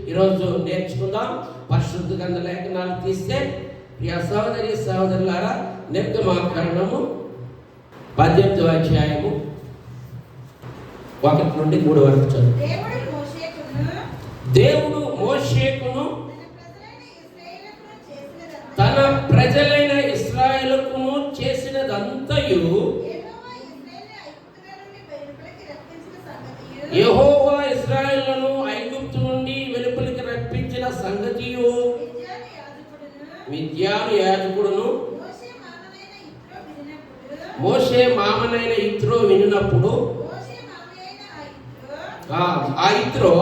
ఈరోజు నేర్చుకుందాం. పరిశుద్ధ గ్రంథ లేఖనాలు తీస్తే ప్రియ సహోదరి సహోదరులారా, నిర్గమాకాండము 18వ అధ్యాయము 1 నుండి 3 వరకు చదువు. దేవుడు మోషేకును తన ప్రజలైన ఇశ్రాయేలుకును చేసినదంతయు యెహోవా ఇశ్రాయేలును ఐగుప్తు నుండి వెలుపలికి రప్పించిన సంగతియు మిద్యాను యాజకుడును మోషే మామనైన యిత్రో వినినప్పుడు ఆ యిత్రో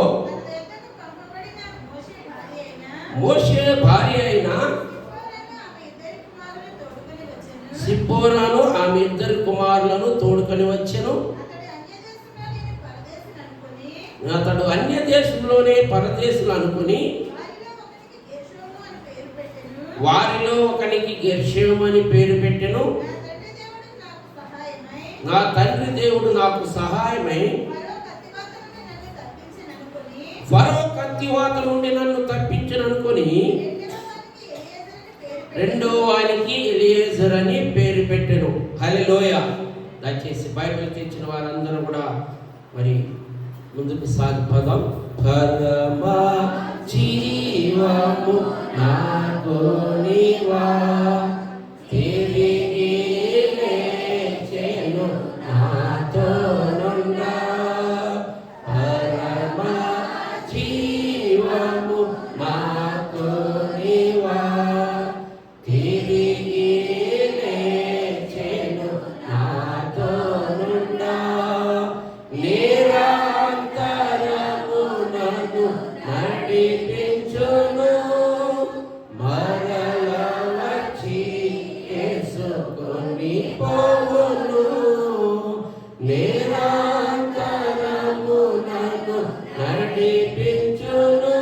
మోషే భార్య అయిన సిప్పోరాను ఆమె 2 కుమారులను తోడుకొని వచ్చెను. అతడు అన్య దేశంలోనే పరదేశులు అనుకుని వారిలో ఒకనికి గెర్షోము అని పేరు పెట్టెను. నా తండ్రి దేవుడు నాకు సహాయమై ఫరో కత్తివాత నుండి నన్ను తప్పించననుకొని రెండో వానికి ఎలియేజర్ అని పేరు పెట్టెను. హల్లెలూయా. దయచేసి బైబిల్ తెచ్చిన వారందరూ కూడా మరి ముందుకు సాగిపోదాం. పరమ జీవము నాకు నీవా తిరిగి లేచెను నాతోనుండా. పరమ జీవము నాకు నీవా తిరిగి లేచెను నాతోనుండా. నిరంతరము నన్ను నడిపించును మరల వచ్చి యేసుకొని పోవును. నిరంతరము నన్ను నడిపించును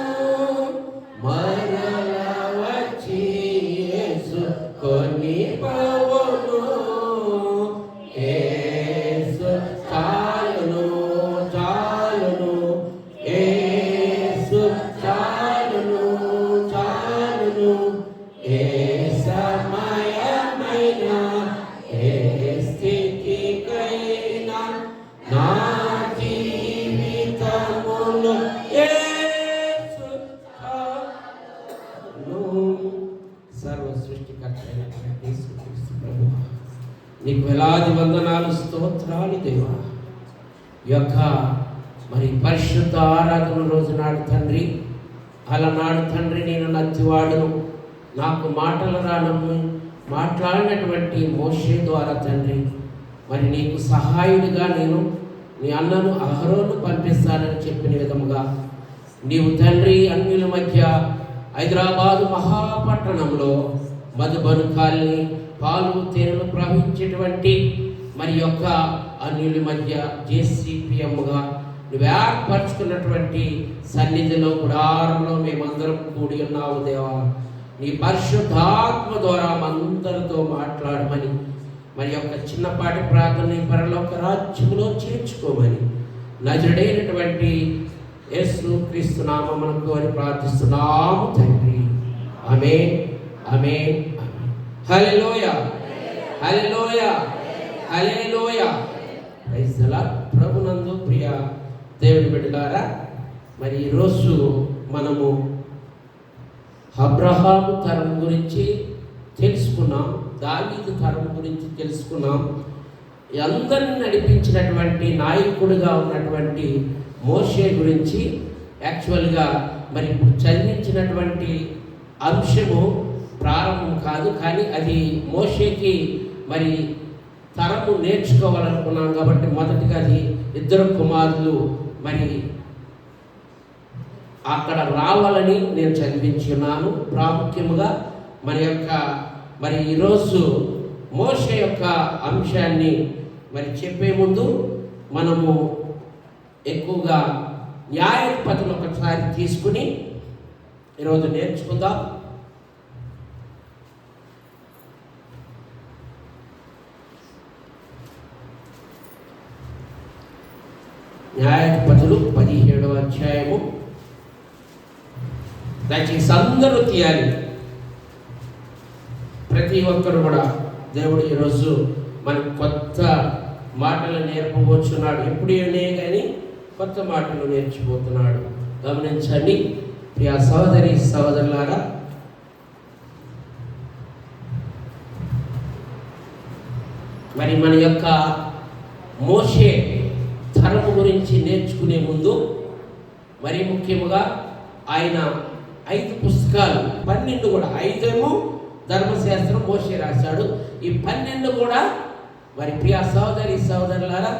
మరల వచ్చి యేసుకొని పోవును. యేసు చాలును చాలును, యేసు చాలును చాలును, ఏ సమయమైన ఏ స్థితికైనా నా జీవితములో యేసు చాలును. సర్వ సృష్టికర్త అయినటువంటి యేసుక్రీస్తు ప్రభువా, నీకు వేలాది వందనాలు, స్తోత్రాలు దేవా. ఈ యొక్క మరి పరిశుద్ధ ఆరాధన రోజు నాడు తండ్రి, అలనాడు తండ్రి నేను నత్తివాడును, నాకు మాటలు రానము మాట్లాడినటువంటి మోషే ద్వారా తండ్రి మరి నీకు సహాయుడిగా నేను నీ అన్నను అహరోను పంపిస్తానని చెప్పిన విధముగా నీవు తండ్రి అన్యుల మధ్య హైదరాబాదు మహాపట్టణంలో మధుబను కాలనీ పాలు తేనెలు ప్రవహించేటువంటి మరి యొక్క అన్యుల మధ్య జేసీపీఎంగా నువ్వు ఏర్పరచుకున్నటువంటి సన్నిధిలో గుడారంలో మేమందరం కూడి ఉన్నావు దేవా. నీ పరిశుద్ధాత్మ ద్వారా మందరితో మాట్లాడమని మరి యొక్క చిన్నపాటి ప్రార్థన పరలోక రాజ్యములో చేర్చుకోమని నజరుడైనటువంటి యేసు క్రీస్తు నామమునకు అని ప్రార్థిస్తున్నాము తండ్రి. ఆమేన్ ఆమేన్. హల్లెలూయా హల్లెలూయా హల్లెలూయా. Praise the lord. ప్రభునందు ప్రియ దేవుని బిడ్డలారా, మరి ఈరోజు మనము అబ్రహాము తరం గురించి తెలుసుకున్నాం, దావీదు తరం గురించి తెలుసుకున్నాం. అందరిని నడిపించినటువంటి నాయకుడిగా ఉన్నటువంటి మోషే గురించి యాక్చువల్గా మరి ఇప్పుడు చదివించినటువంటి అంశము ప్రారంభం కాదు, కానీ అది మోషేకి మరి తరము నేర్చుకోవాలనుకున్నాం కాబట్టి మొదటిగా అది 2 కుమారులు మరి అక్కడ రావాలని నేను చదివించి ఉన్నాను. ప్రాముఖ్యముగా మరి ఈరోజు మోషే యొక్క అంశాన్ని మరి చెప్పే ముందు మనము ఎక్కువగా న్యాయాధిపతులు ఒకసారి తీసుకుని ఈరోజు నేర్చుకుందాం. న్యాయాధిపతులు 17వ అధ్యాయము దయచేసి అందరూ తీయాలి. ప్రతి ఒక్కరు కూడా దేవుడు ఈరోజు మనకు కొత్త మాటలు నేర్పబోతున్నాడు. ఎప్పుడేనే కానీ కొత్త మాటలు నేర్చిపోతున్నాడు. గమనించండి ప్రియ సహోదరి సహోదరులారా, మరి మన యొక్క మోషే తరము గురించి నేర్చుకునే ముందు మరి ముఖ్యముగా ఆయన 5 పుస్తకాలు 12 కూడా 5 ఏమో ధర్మశాస్త్రం మోషే రాశాడు. ఈ 12 కూడా మరి ప్రియ సహోదరి సహోదరులారా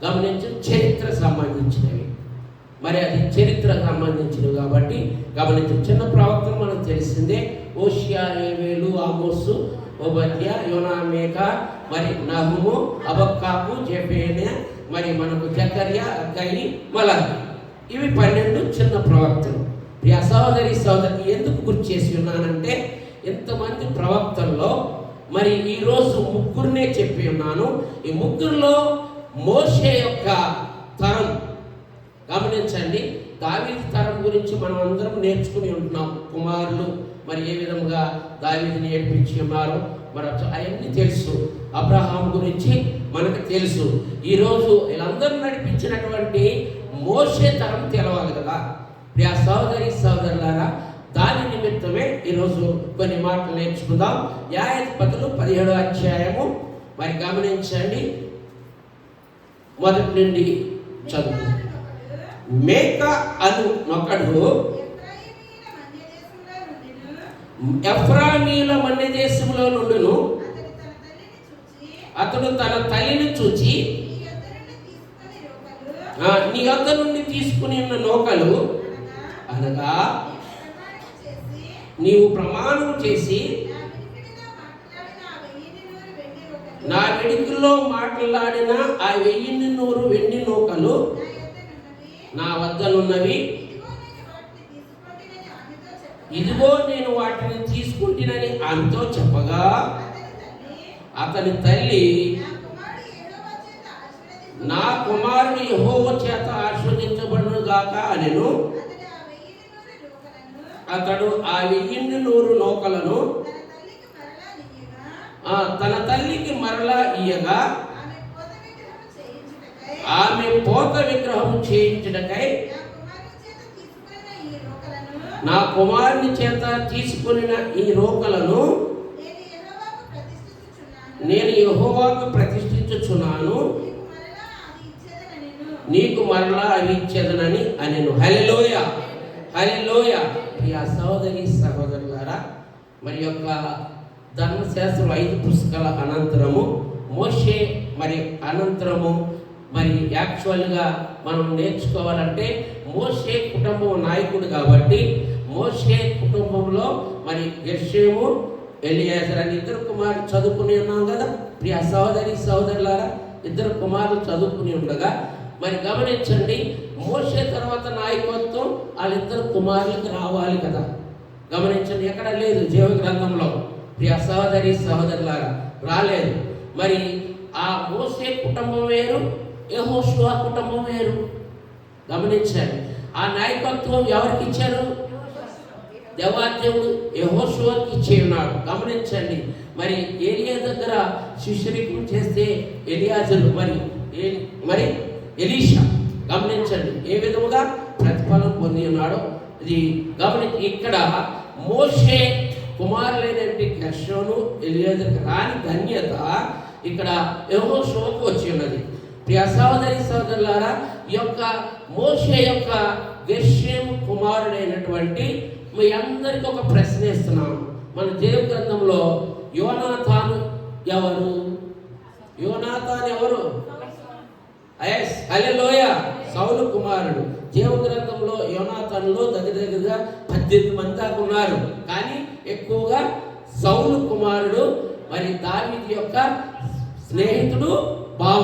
గమనించి చరిత్ర సంబంధించినవి. మరి అది చరిత్ర సంబంధించినవి కాబట్టి గమనించి చిన్న ప్రవక్తలు మనకు తెలిసిందే. ఓషియా, యోవేలు, ఆమోసు, ఓబద్యా, యోనా, మేకా, మరి నహుము, హబక్కాకు, జెఫన్యా, మరి మనకు జకర్యా, హగ్గయి, మలాకి. ఇవి 12 చిన్న ప్రవక్తలు. ప్రియ సహోదరి సహోదరి ఎందుకు గుర్తు చేసి ఉన్నానంటే ఎంతమంది ప్రవక్తల్లో మరి ఈరోజు 3 చెప్పి ఉన్నాను. ఈ 3లో మోషే యొక్క తరం గమనించండి. దావీదు తరం గురించి మనం అందరం నేర్చుకుని ఉంటున్నాం. కుమారులు మరి ఏ విధంగా దావీదుని ఏడిపించి ఉన్నారో మరి అవన్నీ తెలుసు. అబ్రహాం గురించి మనకు తెలుసు. ఈరోజు వీళ్ళందరూ నడిపించినటువంటి మోషే తరం తెలవాలి కదా ప్రియ సహోదరి సహోదరులారా. దాని నిమిత్తమే ఈరోజు కొన్ని మాటలు నేర్చుకుందాం. న్యాయాధిపతులు 17వ అధ్యాయము మరి గమనించండి, మొదటి నుండి చదువు. మేకా అను ఒకడు ఎఫ్రామీల మన్య దేశంలో నుండును. అతడు తన తల్లిని చూచి, నీ యొద్ద నుండి తీసుకుని ఉన్న నూకలు అనగా నీవు ప్రమాణం చేసి నా వెడికిలో మాట్లాడిన ఆ 1000 వెండి నూకలు నా వద్దనున్నవి, ఇదిగో నేను వాటిని తీసుకుంటునని ఆమెతో చెప్పగా అతని తల్లి, నా కుమారుడు యెహోవా చేత ఆశీర్వదించబడును గాక అనెను. అతడు ఆ 1000 నూకలను తన తల్లికి మరలా ఇయ్యగా ఆమె పోత విగ్రహం చేయించుటకై నా కుమారుని చేత తీసుకున్న ఈ రోకలను నేను యెహోవాకు ప్రతిష్ఠించుచున్నాను, నీకు మరలా అవి ఇచ్చేదనని అనెను. హల్లెలూయా, హల్లెలూయా. ప్రియ సహోదరి సహోదరులారా, మరి యొక్క ధర్మశాస్త్రం 5 పుస్తకాల అనంతరము మోషే మరి అనంతరము మరి యాక్చువల్గా మనం నేర్చుకోవాలంటే మోషే కుటుంబం నాయకుడు కాబట్టి మోషే కుటుంబంలో మరి గెర్షోము, ఎలియాజరు అని 2 కుమారులు చదువుకుని ఉన్నాం కదా ప్రియ సహోదరి సహోదరులారా. 2 కుమారులు చదువుకుని ఉండగా మరి గమనించండి, మోషే తర్వాత నాయకత్వం వాళ్ళిద్దరు కుమారులకు రావాలి కదా. గమనించండి, ఎక్కడ లేదు జీవ గ్రంథంలో ప్రియ సహోదరి సహోదరులారా, రాలేదు. మరి ఆ మోషే కుటుంబం వేరు, యెహోషువ కుటుంబం వేరు. గమనించండి, ఆ నాయకత్వం ఎవరికి ఇచ్చారు? దేవాదేవుడు యెహోషువకి ఇచ్చి ఉన్నాడు. గమనించండి, మరి ఏలియా దగ్గర శిష్యరికం చేస్తే ఎలియాజరు మరి ఎలీషా గమనించండి ఏ విధముగా ప్రతిఫలం పొంది ఉన్నాడో ఇది గమనించి. ఇక్కడ మోషే కుమారులైనటువంటి గెర్షోను, ఎలియాజరుకు రాని ధన్యత ఇక్కడ యెహోషువకు వచ్చి ఉన్నది. ప్రియ సహోదరి సహోదరులారా, ఈ యొక్క మోషే యొక్క గెర్షోము కుమారుడైనటువంటి మీ అందరికీ ఒక ప్రశ్న ఇస్తున్నాను. మన దేవ గ్రంథంలో యోనాతాను ఎవరు? యోనాతాను ఎవరు? హల్లెలూయా, సౌలు కుమారుడు. దేవ గ్రంథంలో యోనాతానులో దగ్గరగా 18 మంది దాకా ఉన్నారు. కానీ ఎక్కువగా సౌలు కుమారుడు, మరి దావీదు యొక్క స్నేహితుడు బావ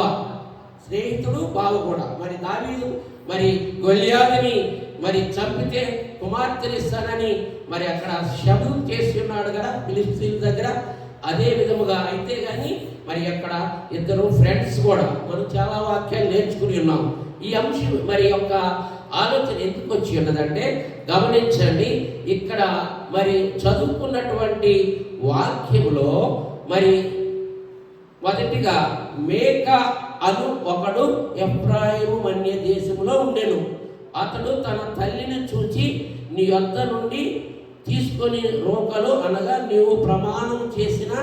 కూడా. మరి దావీదు మరి గొల్యాదుని మరి చంపితే కుమార్తెనిస్తానని మరి అక్కడ శబ్దం చేసి ఉన్నాడు కదా ఫిలిష్తీయుల దగ్గర. అదే విధముగా అయితే కానీ మరి అక్కడ 2 ఫ్రెండ్స్ కూడా మనం చాలా వాక్యాలు నేర్చుకుని ఉన్నాం. ఈ అంశం మరి యొక్క ఆలోచన ఎందుకు వచ్చి ఉన్నదంటే గమనించండి, ఇక్కడ మరి చదువుకున్నటువంటి వాక్యములో మరి మొదటిగా మేక అను ఒకడు ఎఫ్రాయిము మన్య దేశంలో ఉండెను. అతడు తన తల్లిని చూచి, నీ యొద్ద నుండి తీసుకొని రోకలు అనగా నీవు ప్రమాణం చేసిన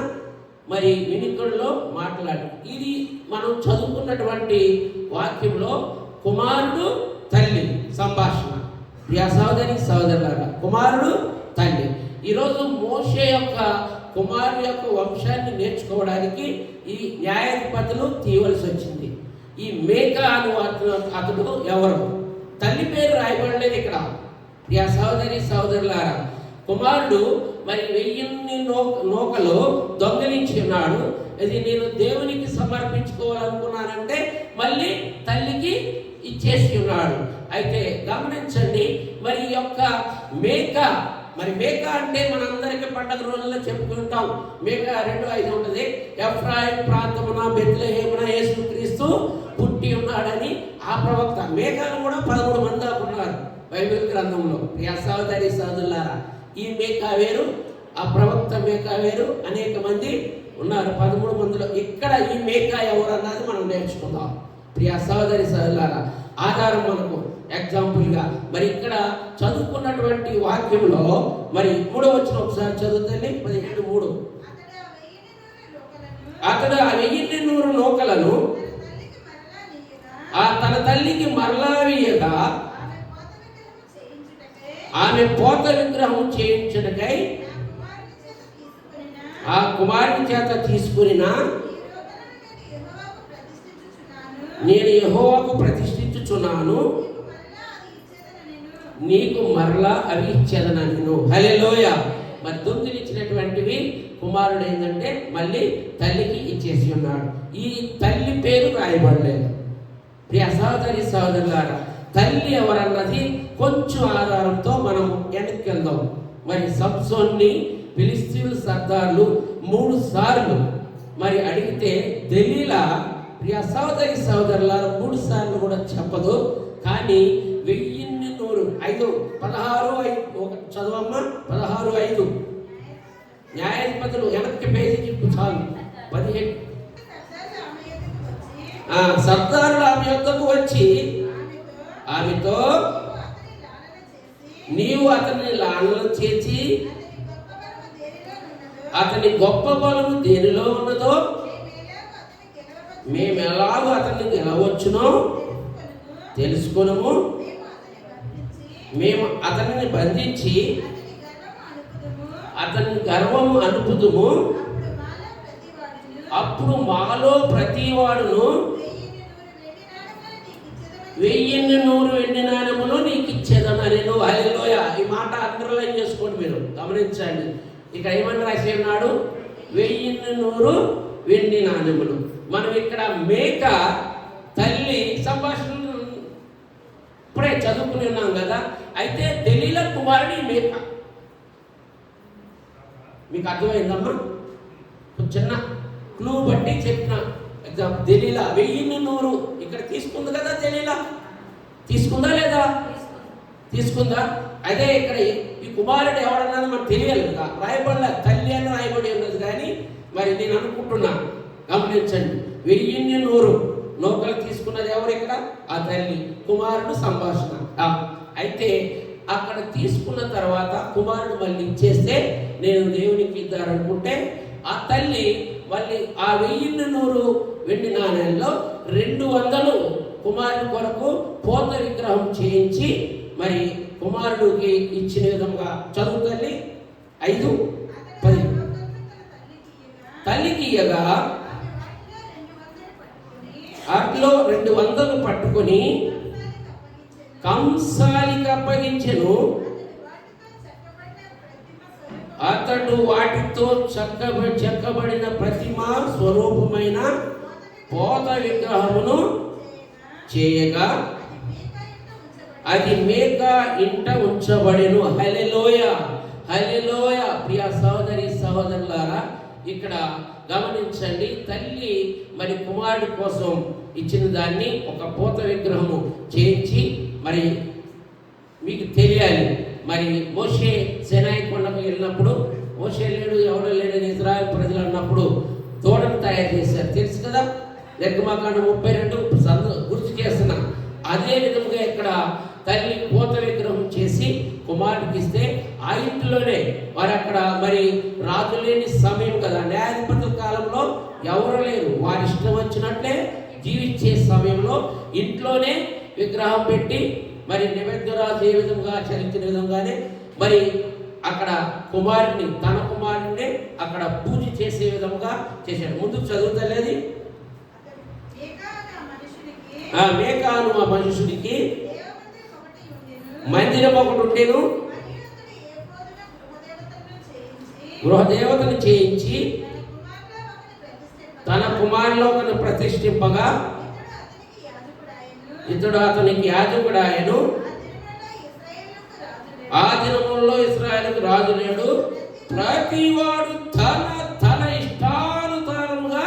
మరి వినికుడిలో మాట్లాడి. ఇది మనం చదువుకున్నటువంటి వాక్యంలో కుమారుడు తల్లి సంభాషణ. ప్రియ సహోదరి సహోదరులారా, కుమారుడు తల్లి. ఈరోజు మోషే యొక్క కుమారుడు యొక్క వంశాన్ని నేర్చుకోవడానికి ఈ న్యాయాధిపతులు తీయవలసి వచ్చింది. ఈ మేక అను అతడు ఎవరు? తల్లి పేరు రాయబడలేదు ఇక్కడ. ప్రియ సహోదరి సహోదరులారా, కుమారుడు మరి 1000 నూకలు దొంగిలించి ఉన్నాడు. ఇది నేను దేవునికి సమర్పించుకోవాలనుకున్నానంటే మళ్ళీ తల్లికి ఇచ్చేసి ఉన్నాడు. అయితే గమనించండి, మరి ఈ యొక్క మేక, మరి మేక అంటే మనందరికీ పండగ రోజుల్లో చెప్పుకుంటాం. మేక 2:5 ఉంటుంది. ఎఫ్రాయిం ప్రాంతమున బెత్లెహేమున యేసుక్రీస్తు పుట్టి ఉన్నాడని ఆ ప్రవక్త. మేకలు కూడా 13 మంది ఉన్నారు బైబిల్ గ్రంథంలో. ప్రియ సహోదరి సహోదరులారా, ఈ మేక వేరు, ఆ ప్రవక్త మేక వేరు, అనేక మంది ఉన్నారు 13 మందిలో. ఇక్కడ ఈ మేక ఎవరు అన్నది మనం నేర్చుకుందాం. ప్రియ సహోదరి సహోదరులారా, ఆధారం మనకు ఎగ్జాంపుల్గా మరి ఇక్కడ చదువుకున్నటువంటి వాక్యంలో మరి 3వ వచనం ఒకసారి చదువుతండి. 17:3. అతడు ఆ 1000 నూకలను ఆ తన తల్లికి మరలా వేయగా ఆమె పోత విగ్రహం చేయించుటకై ఆ కుమారుని చేత తీసుకునినా నేను యెహోవాకు ప్రతిష్ఠించుచున్నాను, నీకు మరలా అవి ఇచ్చేదనను. హల్లెలూయా. మరి దొంగిలించినటువంటివి కుమారుడు ఏంటంటే మళ్ళీ తల్లికి ఇచ్చేసి ఉన్నాడు. ఈ తల్లి పేరు రాయబడలేదు. ప్రియ సహోదరి సహోదరులారా, తల్లి ఎవరన్నది కొంచెం ఆధారంతో మనం వెనక్కి వెళ్దాం. మరి సంసోన్ని ఫిలిస్తీయుల సర్దార్లు 3 సార్లు మరి అడిగితే దెలీలా, ప్రియ సహోదరి సహోదరులారా, 3 సార్లు కూడా చెప్పదు. కానీ 1100 16:5 చదవమ్మా. 16:5 న్యాయాధిపతులు వెనక్కి పేజీ చెప్పు చాలు. 17 సర్దారులు ఆమె యొద్దకు వచ్చి ఆమెతో, నీవు అతన్ని లాలన చేసి అతని గొప్ప బలము దేనిలో ఉన్నదో మేము ఎలాగో అతన్ని గెలవచ్చునో తెలుసుకొనము. మేము అతనిని బంధించి అతని గర్వము అనుపుదుము. అప్పుడు మాలో ప్రతి వాడును 1100 వెండి నాణెములు నీకు ఇచ్చేదన్నా నేను. హల్లెలూయా. ఈ మాట అండర్లైన్ చేసుకోండి, మీరు గమనించండి. ఇక్కడ ఏమని రాసి ఉన్నాడు? 1100 వెండి నాణెములు. మనం ఇక్కడ మేక తల్లి సంభాషణ ఇప్పుడే చదువుకుని ఉన్నాం కదా. అయితే దెలీలా కుమారుడి మేక. మీకు అర్థమైందమ్మా? చిన్న క్లూ బట్టి చెప్పిన ఎగ్జాంపుల్. దెలీలా 1100 ఇక్కడ తీసుకుంది కదా. దెలీలా తీసుకుందా లేదా? తీసుకుందా. అదే ఇక్కడ ఈ కుమారుడు ఎవడన్నది మనకు తెలియాలి కదా. రాయబడలే, తల్లి అని రాయబడి ఉన్నది. కానీ మరి నేను అనుకుంటున్నా, గమనించండి, 1100 నూకలు తీసుకున్నది ఎవరు ఇక్కడ? ఆ తల్లి. కుమారుడు సంభాషణ. అయితే అక్కడ తీసుకున్న తర్వాత కుమారుడు మళ్ళీ ఇచ్చేస్తే నేను దేవునికి ఇద్దారనుకుంటే ఆ తల్లి మళ్ళీ ఆ 1100 వెండి నాణ్యాల్లో 200 కుమారుడి కొరకు పోత విగ్రహం చేయించి మరి కుమారుడికి ఇచ్చిన విధంగా చదువుతల్లి 5:10 తల్లికి ఇయ్యగా అట్లో 200 పట్టుకొని కంసాలికి అప్పగించెను. అతడు వాటితో చెక్కబడిన ప్రతిమ స్వరూపమైన పోత విగ్రహమును చేయగా అది మేక ఇంట ఉంచబడెను. హల్లెలూయా, హల్లెలూయా. ప్రియ సహోదరి సహోదరులారా, ఇక్కడ గమనించండి, తల్లి మరి కుమారుడి కోసం ఇచ్చిన దాన్ని ఒక పోత విగ్రహము చేయించి మరి మీకు తెలియాలి. మరి మోషే సీనాయి కొండకు వెళ్ళినప్పుడు మోషే లేడు, ఎవరు లేడని ఇజ్రాయెల్ ప్రజలు అన్నప్పుడు దూడను తయారు చేశారు, తెలుసు కదా. నిర్గమాకాండం 32 గుర్తు చేస్తున్నా. అదే విధంగా ఇక్కడ తల్లి పూత విగ్రహం చేసి కుమారుడికి ఇస్తే ఆ ఇంటిలోనే వారు అక్కడ మరి రాజు లేని సమయం కదా, న్యాయాధిపతుల కాలంలో ఎవరు లేరు, వారి ఇష్టం వచ్చినట్లే జీవించే సమయంలో ఇంట్లోనే విగ్రహం పెట్టి మరి నివేద్యరాజు ఏ విధంగా చరించిన విధంగానే మరి అక్కడ కుమారుని తన కుమారుని అక్కడ పూజ చేసే విధంగా చేశాడు. ముందుకు చదువుతలేదు. మేకాను ఆ మనుషుడికి మందిరం ఒకటి ఉండేను, గృహదేవతను చేయించి తన కుమారులో ఒకరిని ప్రతిష్ఠింపగా ఇతడు అతనికి యాజకుడాయను. ఆ దినములలో ఇశ్రాయేలుకు రాజు లేడు. ప్రతివాడు తన తన ఇష్టానుసారముగా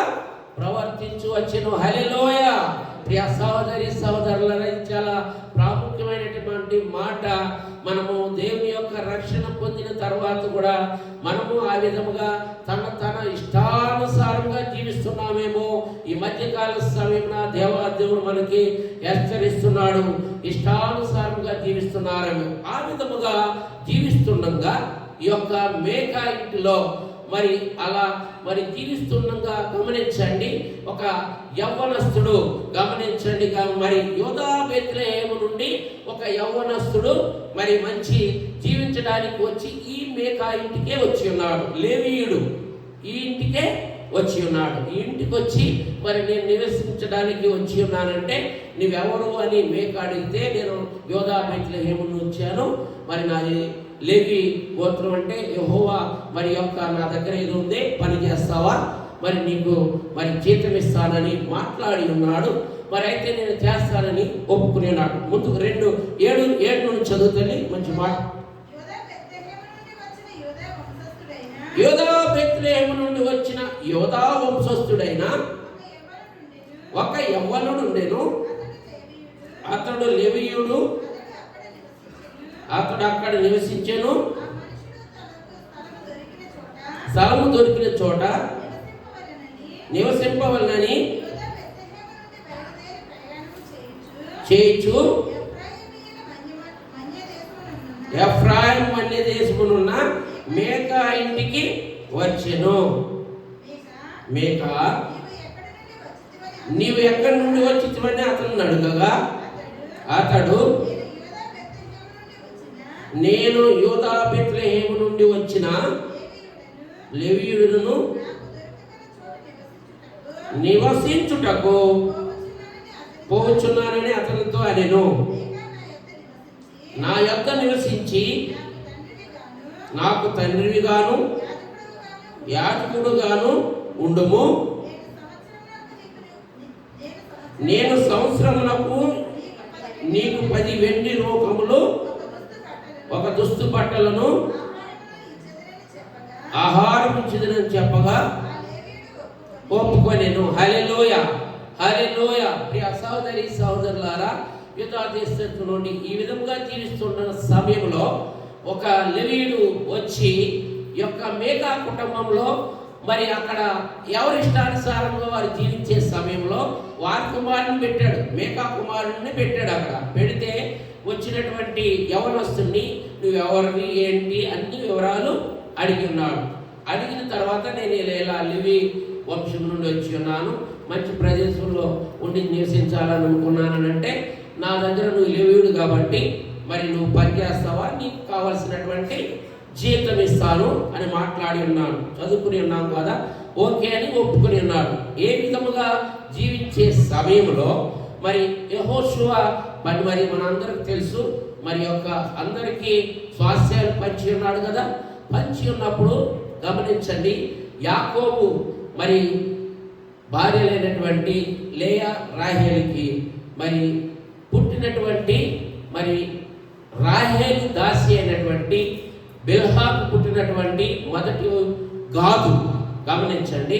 ప్రవర్తించు వచ్చెను. హల్లెలూయా. ప్రియ సహోదరి సహోదరులారా, చాలా ప్రాముఖ్యమైనటువంటి మాట. మనము దేవుని యొక్క రక్షణ పొందిన తర్వాత కూడా మనము ఆ విధముగా తన ఇష్టానుసారంగా జీవిస్తున్నామేమో. ఈ మధ్యకాల సమయంలో దేవుడు మనకి హెచ్చరిస్తున్నాడు, ఇష్టానుసారంగా జీవిస్తున్నారేమో. ఆ విధముగా జీవిస్తుండగా ఈ యొక్క మేకా ఇంటిలో మరి అలా మరి జీవిస్తుండగా గమనించండి, ఒక యవ్వనస్తుడు గమనించండి, మరి యోధా బెత్లెహేము నుండి ఒక యవ్వనస్తుడు మరి మంచి జీవించడానికి వచ్చి ఈ మేకా ఇంటికే వచ్చి ఉన్నాడు. లేవీయుడు ఈ ఇంటికే వచ్చి ఉన్నాడు. ఈ ఇంటికి వచ్చి మరి నేను నివసించడానికి వచ్చి ఉన్నానంటే నువ్వెవరు అని మేక అడిగితే నేను యోధా బెత్లెహేము నుంచి వచ్చాను, మరి నాది లేవి గోత్రం అంటే యెహోవా మరి యొక్క నా దగ్గర ఏదో ఉంది, పని చేస్తావా, మరి నీకు మరి జీతం ఇస్తానని మాట్లాడి ఉన్నాడు. మరి అయితే నేను చేస్తానని ఒప్పుకుని ఉన్నాడు. ముందుకు 2:7 నుండి చదువుతుంది మంచి మాట. యోధా బెత్లెహేము నుండి వచ్చిన యోధా వంశస్థుడైన ఒక యవ్వనుడు ఉండెను, అతడు లేవీయుడు, అతడు అక్కడ నివసించెను. స్థలము దొరికిన చోట నివసింపవలనని చేయించు ఎఫ్రాయిము మన్య దేశమునున్న మేకా ఇంటికి వచ్చెను. మేకా, నీవు ఎక్కడి నుండి వచ్చివని అతను అడుగగా అతడు, నేను యోధా బెత్లెహేము నుండి వచ్చిన లేవీయుడును నివసించుటకు పోవచ్చున్నానని అతనితో అనెను. నా యొద్ద నివసించి నాకు తండ్రివిగాను యాజకుడుగాను ఉండుము. నేను సంవత్సరములకు నీకు 10 వెండి రూపములు, ఒక దుస్తు బట్టలను, ఆహారం ఇచ్చిదని చెప్పగా ఒప్పుకొనెను. హల్లెలూయా, హల్లెలూయా. ప్రియ సహోదరి సహోదరులారా, యూదా దేశం నుండి ఈ విధంగా జీవిస్తున్న సమయంలో ఒక లేవీయుడు వచ్చి యొక్క మేకా కుటుంబంలో మరి అక్కడ ఎవరి ఇష్టానుసారంగా వారు జీవించే సమయంలో వారి కుమారుని పెట్టాడు, మేకా కుమారుని పెట్టాడు. అక్కడ పెడితే వచ్చినటువంటి యవనస్తుని నువ్వెవరివి ఏంటి అన్ని వివరాలు అడిగి ఉన్నాడు. అడిగిన తర్వాత నేను ఇలా లేవి వంశం నుండి వచ్చి ఉన్నాను, మంచి ప్రదేశంలో ఉండి నివసించాలని అనుకున్నాను అంటే, నా దగ్గర నువ్వు లేవీయుడు కాబట్టి మరి నువ్వు పని చేస్తావా, నీకు కావాల్సినటువంటి జీతం ఇస్తాను అని మాట్లాడి ఉన్నాను. చదువుకుని ఉన్నాను కదా, ఓకే అని ఒప్పుకుని ఉన్నాడు. ఏ విధముగా జీవించే సమయంలో మరి యెహోషువ మరి మనందరికి తెలుసు, మరి యొక్క అందరికీ స్వాస్థ్యాలు పంచి ఉన్నాడు కదా. పంచి ఉన్నప్పుడు గమనించండి, యాకోబు మరి భార్యలైనటువంటి లేయా రాహేలుకి మరి పుట్టినటువంటి మరి రాహేలు దాసి అయినటువంటి బిల్హాకు పుట్టినటువంటి మొదటి గాదు. గమనించండి,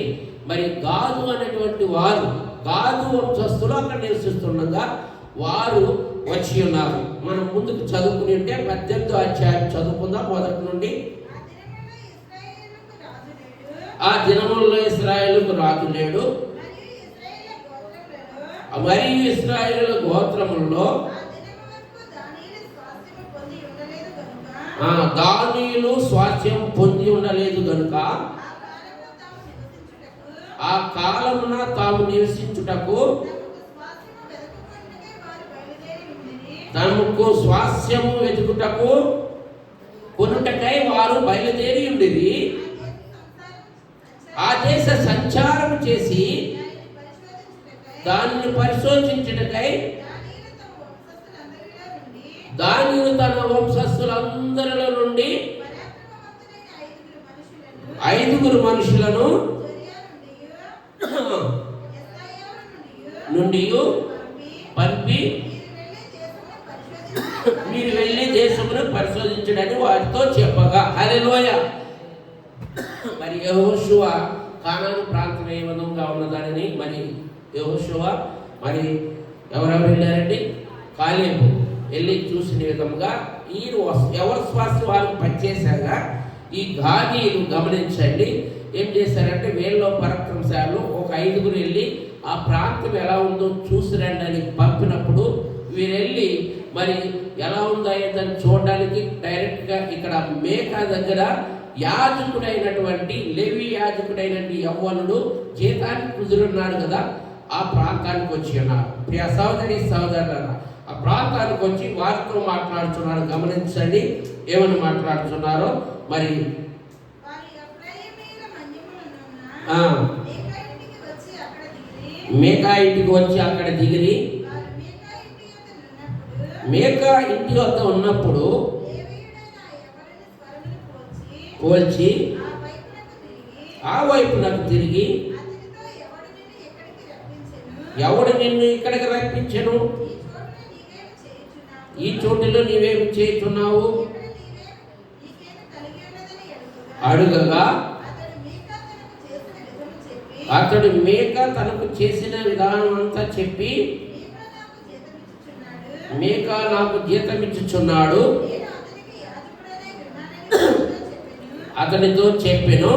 మరి గాదు అనేటువంటి వారు గాదు వంశస్థులు అక్కడ నివసిస్తుండగా వారు వచ్చి ఉన్నారు. మనం ముందుకు చదువుకుని ఉంటే 18వ అధ్యాయం చదువుకుందాం మొదటి నుండి. ఆ దినములలో ఇశ్రాయేలుకు రాజు లేడు, మరియు ఇశ్రాయేలు గోత్రములలో దానియేలు స్వాస్థ్యం పొంది ఉండలేదు గనుక ఆ కాలమున తాము నివసించుటకు తమకు స్వాస్థ్యము వెతుకుటకు కొనుటకై వారు బయలుదేరి ఉండేది. ఆ దేశ సంచారం చేసి దానిని పరిశోధించుటకై దానిని తన వంశస్థులందరిలో నుండి 5 మనుషులను నుండి పంపి మీరు వెళ్ళి దేశమును పరిశోధించడానికి వారితో చెప్పగా. హల్లెలూయా. మరి యెహోషువ కానాను ప్రాంతం ఏ విధంగా ఉన్నదానని మరి యెహోషువ మరి ఎవరెవరు వెళ్ళారండి? కాలేబు వెళ్ళి చూసిన విధంగా ఈ ఎవరి స్వాస్థ్యం వారికి పనిచేశాగా ఈ గాదీలు గమనించండి ఏం చేశారంటే వీళ్ళలో పరాక్రమశాలు ఒక 5 వెళ్ళి ఆ ప్రాంతం ఎలా ఉందో చూసిరండి అని పంపినప్పుడు వీరు వెళ్ళి మరి ఎలా ఉందో దాన్ని చూడడానికి డైరెక్ట్గా ఇక్కడ మేకా దగ్గర యాజకుడైనటువంటి లేవి యాజకుడైనటువంటి యవ్వనుడు జీతానికి కుదురున్నాడు కదా, ఆ ప్రాంతానికి వచ్చి ఉన్నారు. ప్రియ సహోదరి సహోదరులారా, ఆ ప్రాంతానికి వచ్చి వారితో మాట్లాడుతున్నాడు. గమనించండి ఏమని మాట్లాడుతున్నారో. మరి మేకా ఇంటికి వచ్చి అక్కడ దిగిరి మేకా ఇంటి వద్ద ఉన్నప్పుడు పోల్చి ఆ వైపునకు తిరిగి ఎవడు నిన్ను ఇక్కడికి రప్పించెను? ఈ చోటులో నీవేమి చేస్తున్నావు అడుగగా అతడు మేక తనకు చేసిన విధానం అంతా చెప్పి మేక నాకు జీతం ఇచ్చుచున్నాడు అతనితో చెప్పెను.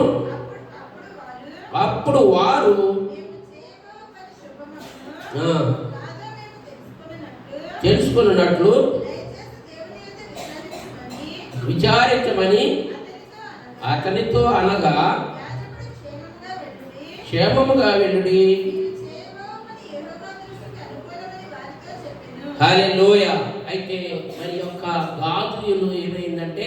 అప్పుడు వారు తెలుసుకున్నట్లు విచారించమని అతనితో అనగా క్షేమముగా వెళ్ళుడి. హల్లెలూయా. అయితే మరి యొక్క గాజులు ఏమైందంటే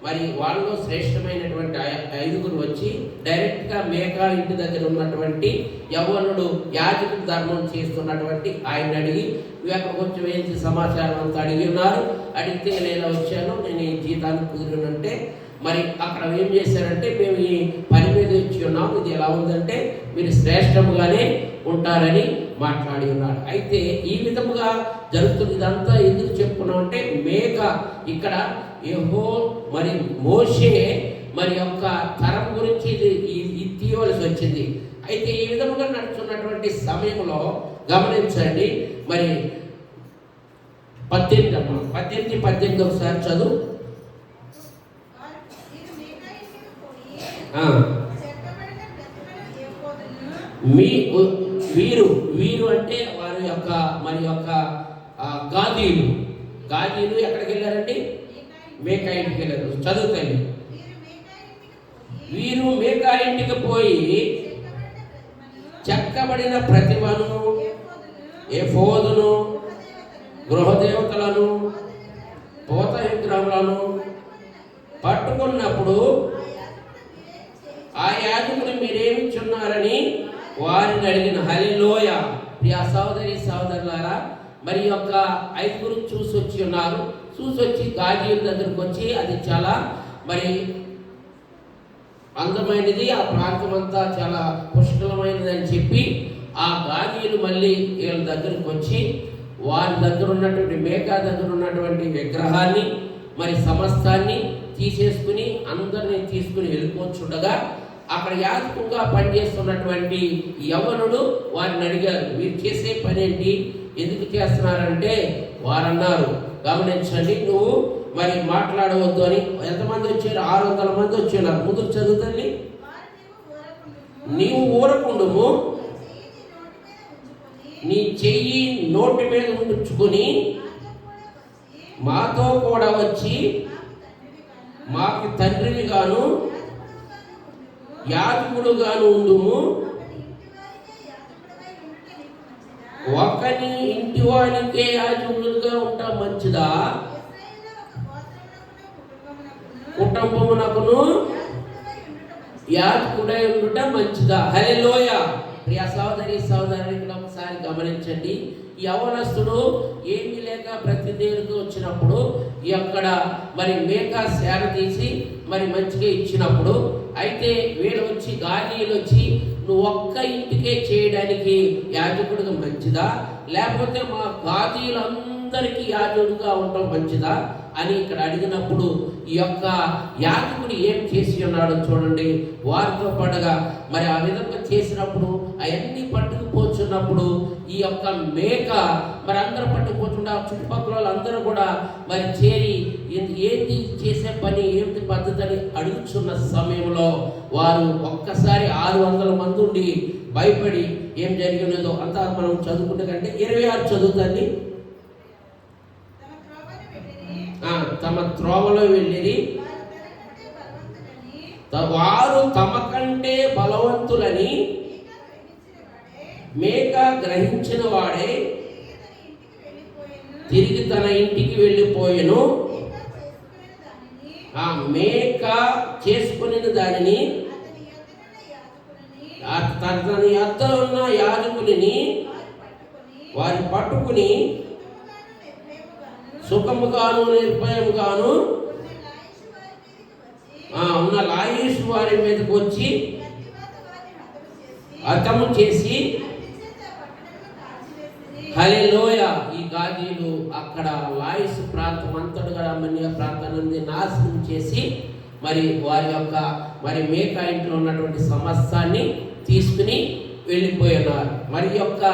మరి వాళ్ళలో శ్రేష్టమైనటువంటి 5 వచ్చి డైరెక్ట్గా మేకా ఇంటి దగ్గర ఉన్నటువంటి యవ్వనుడు యాజకుడు ధర్మం చేస్తున్నటువంటి ఆయన అడిగి అక్కడికి వచ్చి వేయించి సమాచారం అంతా అడిగి ఉన్నారు. అడిగితే నేను వచ్చాను, నేను ఈ జీతాన్ని కుదిరినంటే మరి అక్కడ ఏం చేశారంటే మేము ఈ పని మీద వచ్చి ఉన్నాం, ఇది ఎలా ఉందంటే మీరు శ్రేష్టముగానే ఉంటారని మాట్లాడి ఉన్నాడు. అయితే ఈ విధముగా జరుగుతుంది. ఇదంతా ఎందుకు చెప్పుకున్నాం అంటే మేక ఇక్కడ యెహో మరి మోషే మరి యొక్క తరం గురించి ఇది తీయవలసి వచ్చింది. అయితే ఈ విధముగా నడుచున్నటువంటి సమయంలో గమనించండి మరి 18 ఒకసారి చదువు. వీరు అంటే వారి యొక్క మరి యొక్క గాదీలు ఎక్కడికి వెళ్ళారండి? మేకా ఇంటికి వెళ్ళారు. చదువుతాయి. వీరు మేకా ఇంటికి పోయి చెక్కబడిన ప్రతిమను, ఎఫోదును, గృహదేవతలను, పోత విగ్రహములను పట్టుకున్నప్పుడు ఆ యాజకులు మీరేమిచ్చున్నారని వారిని అడిగిన. హల్లెలూయా. ప్రియ సహోదరి సహోదరులారా, మరి యొక్క 5 చూసి వచ్చి ఉన్నారు. చూసి వచ్చి గాజీల దగ్గరకు వచ్చి అది చాలా మరి అందమైనది, ఆ ప్రాంతం అంతా చాలా పుష్కలమైనది అని చెప్పి ఆ గాజీలు మళ్ళీ వీళ్ళ దగ్గరకు వచ్చి వారి దగ్గర ఉన్నటువంటి మేకా దగ్గర ఉన్నటువంటి విగ్రహాన్ని మరి సమస్తాన్ని తీసేసుకుని అందరినీ తీసుకుని వెళ్ళిపోతుండగా అక్కడ యాజకుగా పనిచేస్తున్నటువంటి యవ్వనుడు వారిని అడిగారు, మీరు చేసే పని ఏంటి? ఎందుకు చేస్తున్నారంటే వారన్నారు, గమనించండి, నువ్వు మరి మాట్లాడవద్దు అని. ఎంతమంది వచ్చారు? 600 మంది వచ్చారు. ముందుకు చదువుతండి. నీవు ఊరకుండుము, నీ చెయ్యి నోటి మీద ఉంచుకొని మాతో కూడా వచ్చి మాకు తండ్రివి గాను యాజకుడు గాను ఉండుము. ఒకని ఇంటి వానికే యాజకుడుగా ఉంటా మంచిదా, కుటుంబమునకును యాజకుడై ఉండుట మంచిదా? హల్లెలూయా. ప్రియ సహోదరి సహోదరుని ఇక్కడ ఒకసారి గమనించండి. ఈ యవ్వనస్తుడు ఏమీ లేక ప్రతి దేవుడికి వచ్చినప్పుడు అక్కడ మరి మేక సేవ తీసి మరి మంచిగా ఇచ్చినప్పుడు, అయితే వీళ్ళు వచ్చి గాలీలు వచ్చి నువ్వు ఒక్క ఇంటికే చేయడానికి యాజకుడిగా మంచిదా, లేకపోతే మా గాదీలందరికీ యాజకుడిగా ఉండటం మంచిదా అని ఇక్కడ అడిగినప్పుడు ఈ యొక్క యాజకుడు ఏం చేసి ఉన్నాడో చూడండి. వారితో పాటుగా మరి ఆ విధంగా చేసినప్పుడు అవన్నీ పట్టుకుపోతున్నప్పుడు ఈ యొక్క మేక మరి అందరూ పట్టుకుపోతుండే చుట్టుపక్కల వాళ్ళందరూ కూడా మరి చేరి ఏంటి చేసే పని, ఏంటి పద్ధతి అని అడుగుతున్న సమయంలో వారు ఒక్కసారి 600 మంది ఉండి భయపడి ఏం జరిగినదో అంతా మనం చదువుకుంటే కంటే 26 చదువుతండి. తమ త్రోవలో వెళ్ళిరి, వారు తమ కంటే బలవంతులని మేక గ్రహించిన వాడే తిరిగి తన ఇంటికి వెళ్ళిపోయెను. ఆ మేక చేసుకుని దానిని తన యొద్ద ఉన్న యాజకుని వారి పట్టుకుని సుఖముగాను నిర్భయముగాను ఉన్న లాయిష్ వారి మీదకి వచ్చి హతము చేసి, హల్లెలూయా. ఈ గాదీలు అక్కడ లాయిష్ ప్రాంతం అంతటా మన్య ప్రాంతాన్ని నాశనం చేసి మరి వారి యొక్క మరి మేక ఇంట్లో ఉన్నటువంటి సమస్తాన్ని తీసుకుని వెళ్ళిపోయి ఉన్నారు. మరి యొక్క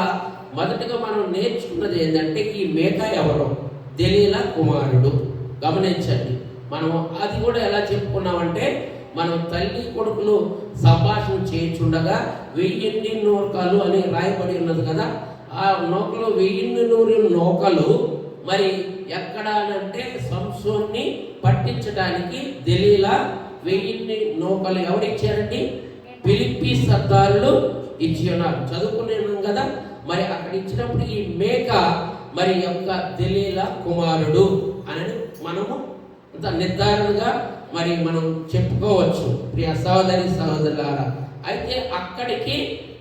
మొదటగా మనం నేర్చుకున్నది ఏంటంటే ఈ మేక ఎవరు? దెలీలా కుమారుడు. గమనించండి, మనం అది కూడా ఎలా చెప్పుకున్నామంటే, మనం తల్లి కొడుకులు సంభాషణ చేయించుండగా 1000 నూకలు అని రాయబడి ఉన్నది కదా. ఆ నూకలు 1000 నూకలు మరి ఎక్కడ అంటే సంసోన్ని పట్టించడానికి దెలీలా 1000 నూకలు ఎవరు ఇచ్చారండి? ఫిలిప్పీ సర్దారులు ఇచ్చి ఉన్నారు. చదువుకున్నాం కదా. మరి అక్కడ ఇచ్చినప్పుడు ఈ మేక మరి యొక్క దెలీలా కుమారుడు అని మనము నిర్ధారణగా మరి మనం చెప్పుకోవచ్చు. ప్రియ సహోదరి సహోదరులారా, అయితే అక్కడికి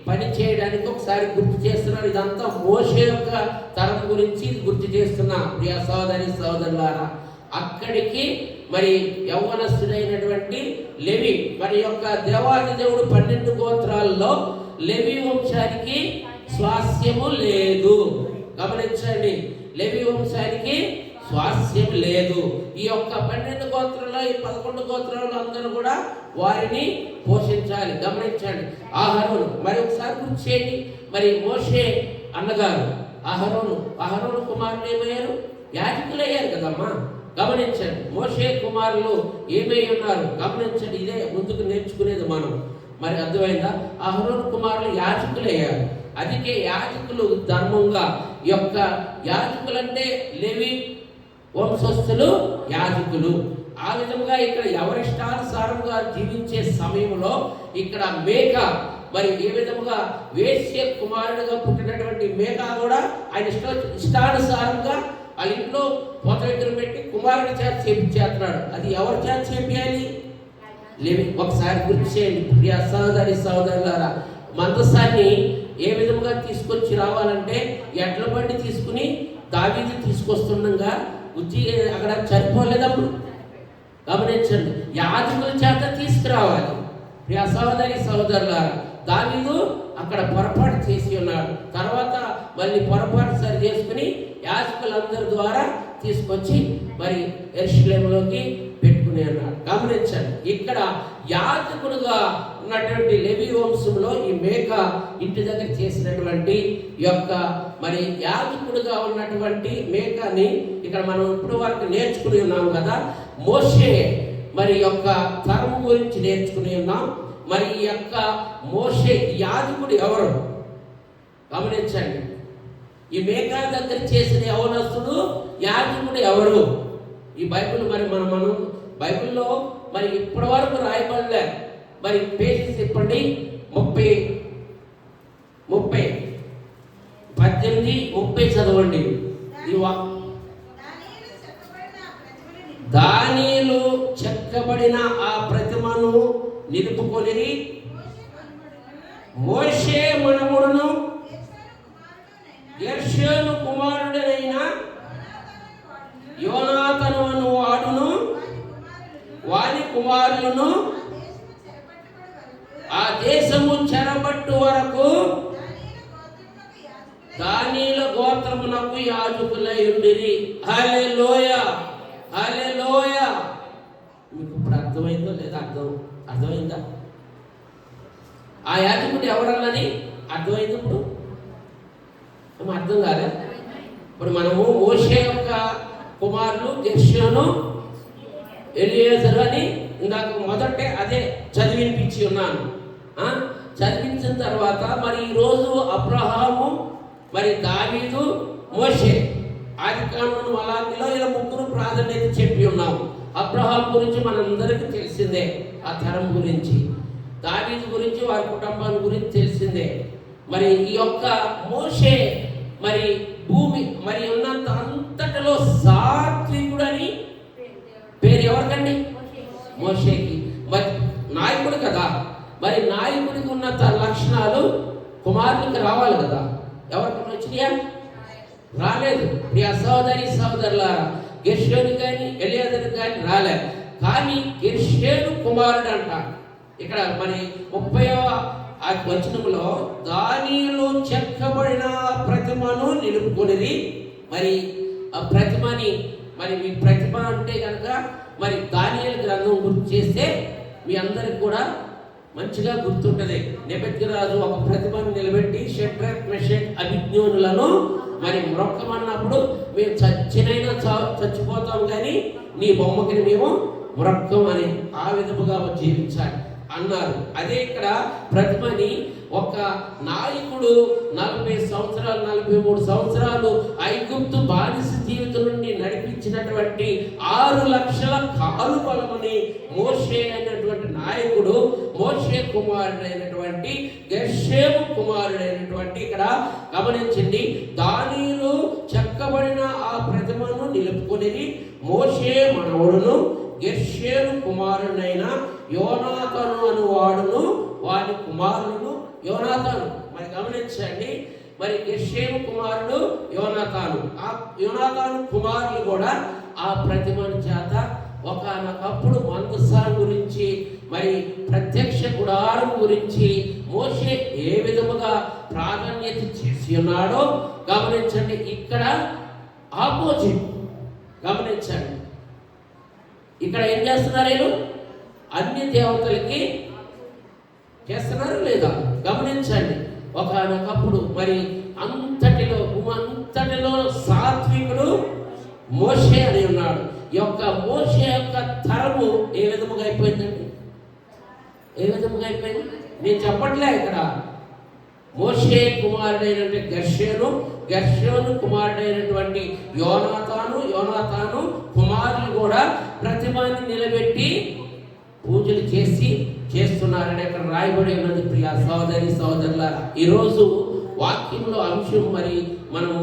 పని చేయడానికి ఒకసారి గుర్తు చేస్తున్నారు. ఇదంతా మోషే యొక్క తరం గురించి గుర్తు చేస్తున్నా. ప్రియ సహోదరి సహోదరులారా, అక్కడికి మరి యవ్వనస్తుడైనటువంటి లెవి మరి యొక్క దేవాది దేవుడు 12 గోత్రాల్లో లెవి వంశానికి స్వాస్యము లేదు. గమనించండి, లెవి వంశానికి స్వాస్యం లేదు. ఈ యొక్క 12 గోత్రాల్లో ఈ 11 గోత్రాలు అందరూ కూడా వారిని పోషించాలి. గమనించండి, అహరోను మరి ఒకసారి గుర్తు చేయండి. మరి మోషే అన్నగారు అహరోను కుమారులు ఏమయ్యారు? యాజకులు అయ్యారు కదమ్మా. గమనించండి, మోషే కుమారులు ఏమై ఉన్నారు? గమనించండి, ఇదే ముందుకు నేర్చుకునేది మనం. మరి అర్థమైందా? అహరోను కుమారులు యాజకులు అయ్యారు. అందుకే యాజకులు ధర్మంగా యొక్క యాజకులంటే లెవి వంశస్థులు యాజకులు. ఆ విధంగా ఇక్కడ ఎవరిష్టానుసారంగా జీవించే సమయంలో ఇక్కడ మేక మరి ఏ విధముగా వేశ్య కుమారుడిగా పుట్టినటువంటి మేక కూడా ఆయన ఇష్టానుసారంగా వాళ్ళ ఇంట్లో పొత దగ్గర పెట్టి కుమారుడి చేత చేపించేస్తున్నాడు. అది ఎవరి చేత చేపించాలి? లేవి. ఒకసారి గుర్తు చేయండి ప్రియ సహోదరి సహోదరులారా, మందసాన్ని ఏ విధంగా తీసుకొచ్చి రావాలంటే ఎడ్ల బండి తీసుకుని దావీదు తీసుకొస్తుండగా ఉజ్జి అక్కడ సరిపోలేదప్పుడు. గమనించండి, యాజకుల చేత తీసుకురావాలి. ప్రియ సహోదరి సహోదరులారా, దావీదు అక్కడ పొరపాటు చేసి ఉన్నాడు. తర్వాత మళ్ళీ పొరపాటు సరి చేసుకుని యాజకులందరి ద్వారా తీసుకొచ్చి మరి యెరూషలేములోకి పెట్టుకుని అన్నాడు. గమనించండి, ఇక్కడ యాజకుడుగా ఉన్నటువంటి లేవి వంశంలో ఈ మేక ఇంటి దగ్గర చేసినటువంటి యొక్క మరి యాజకుడుగా ఉన్నటువంటి మేకని ఇక్కడ మనం ఇప్పుడు వరకు నేర్చుకుని ఉన్నాం కదా. మోషే మరి యొక్క తరము గురించి నేర్చుకుని ఉన్నాం. మరి ఈ యొక్క మోషే యాజకుడు ఎవరు గమనించండి. ఈ మేకా దగ్గర చేసిన యవనస్తుడు యాజకుడు ఎవరు? ఈ బైబిల్ మరి మనం బైబిల్లో మరి ఇప్పటి వరకు రాయబడలే. మరి పేజెస్ చెప్పండి, 18 చదవండి. దానియేలు చెక్కబడిన ఆ ప్రతిమను నిలుపుకొని మోషే మనుమడును గెర్షోను కుమారుడైన యోనాతాను అను వాడును వాని కుమారులను ఆ దేశము చెరబట్టు వరకు దానియేలు గోత్రమునకు యాజకులై ఉండిరి. హల్లెలూయా, హల్లెలూయా. మీకు ఇప్పుడు అర్థమైందో లేదా? అర్థమైందా? ఆ యాజకుడు ఎవరన్నది అర్థమైంది. ఇప్పుడు అర్థం కాలే? ఇప్పుడు మనము మోషే యొక్క కుమారులు గెర్షోను ఎలియేజరు అని ఇందాక మొదటే అదే చదివినిపించి ఉన్నాను. చదివించిన తర్వాత మరి ఈరోజు అబ్రహాము, మరి దావీదు, మోషే ఆదికాండం మలాఖీలో ఇలా ముగ్గురు ప్రాధాన్యత చెప్పి ఉన్నాము. అబ్రహాం గురించి మనందరికీ తెలిసిందే, ఆ తరం గురించి. దావీదు గురించి, వారి కుటుంబాల గురించి తెలిసిందే. మరి ఈ యొక్క మోషే మరి భూమి మరి ఉన్నంత అంతటిలో సాత్వికుడని పేరు ఎవరికండి? మోషేకి. మరి నాయకుడు కదా, మరి నాయకుడికి ఉన్నంత లక్షణాలు కుమారునికి రావాలి కదా. ఎవరికైనా వచ్చినాయా? రాలేదు. ప్రియా సోదరి సోదరులారా, గెర్షోను కానీ ఎలియాజరు కానీ రాలేదు. కానీ గెర్షోను కుమారుడు అంట. ఇక్కడ మరి 30వ వచనంలో దానియేలు చెక్కబడిన ప్రతిమను నిలుపుకొనిది. మరి ఆ ప్రతిమని మరి మీ ప్రతిమ అంటే కనుక మరి దానియేలు గ్రంథం గుర్తు చేస్తే మీ అందరికి కూడా మంచిగా గుర్తుంటది. నెబుకద్నెజరు ఒక ప్రతిమను నిలబెట్టి షడ్రక్ మెషక్ అబేద్నెగోలను మరి మ్రొక్కమన్నప్పుడు మేము చచ్చిపోతాం కానీ నీ బొమ్మకి మేము మ్రొక్కమని ఆ విధముగా జీవించాలి అన్నారు. అదే ఇక్కడ ప్రతిమని ఒక నాయకుడు 40 సంవత్సరాలు 43 సంవత్సరాలు ఐగుప్తు బానిస జీవితం నుండి నడిపించినటువంటి 6 లక్షల కాలు బలమని మోషే అయినటువంటి నాయకుడు, మోషే కుమారుడైనటువంటి గెర్షోను కుమారుడైనటువంటి ఇక్కడ గమనించండి, దానియేలు చెక్కబడిన ఆ ప్రతిమను నిలుపుకొని మోషే మనవడును గెర్షోను కుమారుడైన యోనాతాను అను వాడును వాని కుమారులను. యోనాతాను మరి గమనించండి, మరి గెర్షోను కుమారుడు యోనాతాను. ఆ యోనాతాను కుమారులు కూడా ఆ ప్రతిమను చేత ఒకనొకప్పుడు మందసం గురించి మరి ప్రత్యక్ష గుడారం గురించి మోషే ఏ విధముగా ప్రాధాన్యత చేసి ఉన్నాడో గమనించండి. ఇక్కడ ఆపోజిట్ గమనించండి. ఇక్కడ ఏం చేస్తున్నారు? వీళ్ళు అన్ని దేవతలకి చేస్తున్నారు లేదా? గమనించండి. ఒకనొకప్పుడు మరి అంతటిలో సాత్వికుడు మోషే అని ఉన్నాడు. ఈ యొక్క మోషే యొక్క తరము ఏ విధముగా అయిపోయిందండి? ఏ విధముగా అయిపోయింది? నేను చెప్పట్లే. ఇక్కడ మోషే కుమారుడైనటువంటి గెర్షోను కుమారుడైనటువంటి యోనాతాను కుమారులు కూడా ప్రతిమని నిలబెట్టి పూజలు చేస్తున్నారని అక్కడ రాయబడి ఉన్నది. ప్రియా సోదరి సోదరులారా, ఈరోజు వాక్యంలో అంశం మనము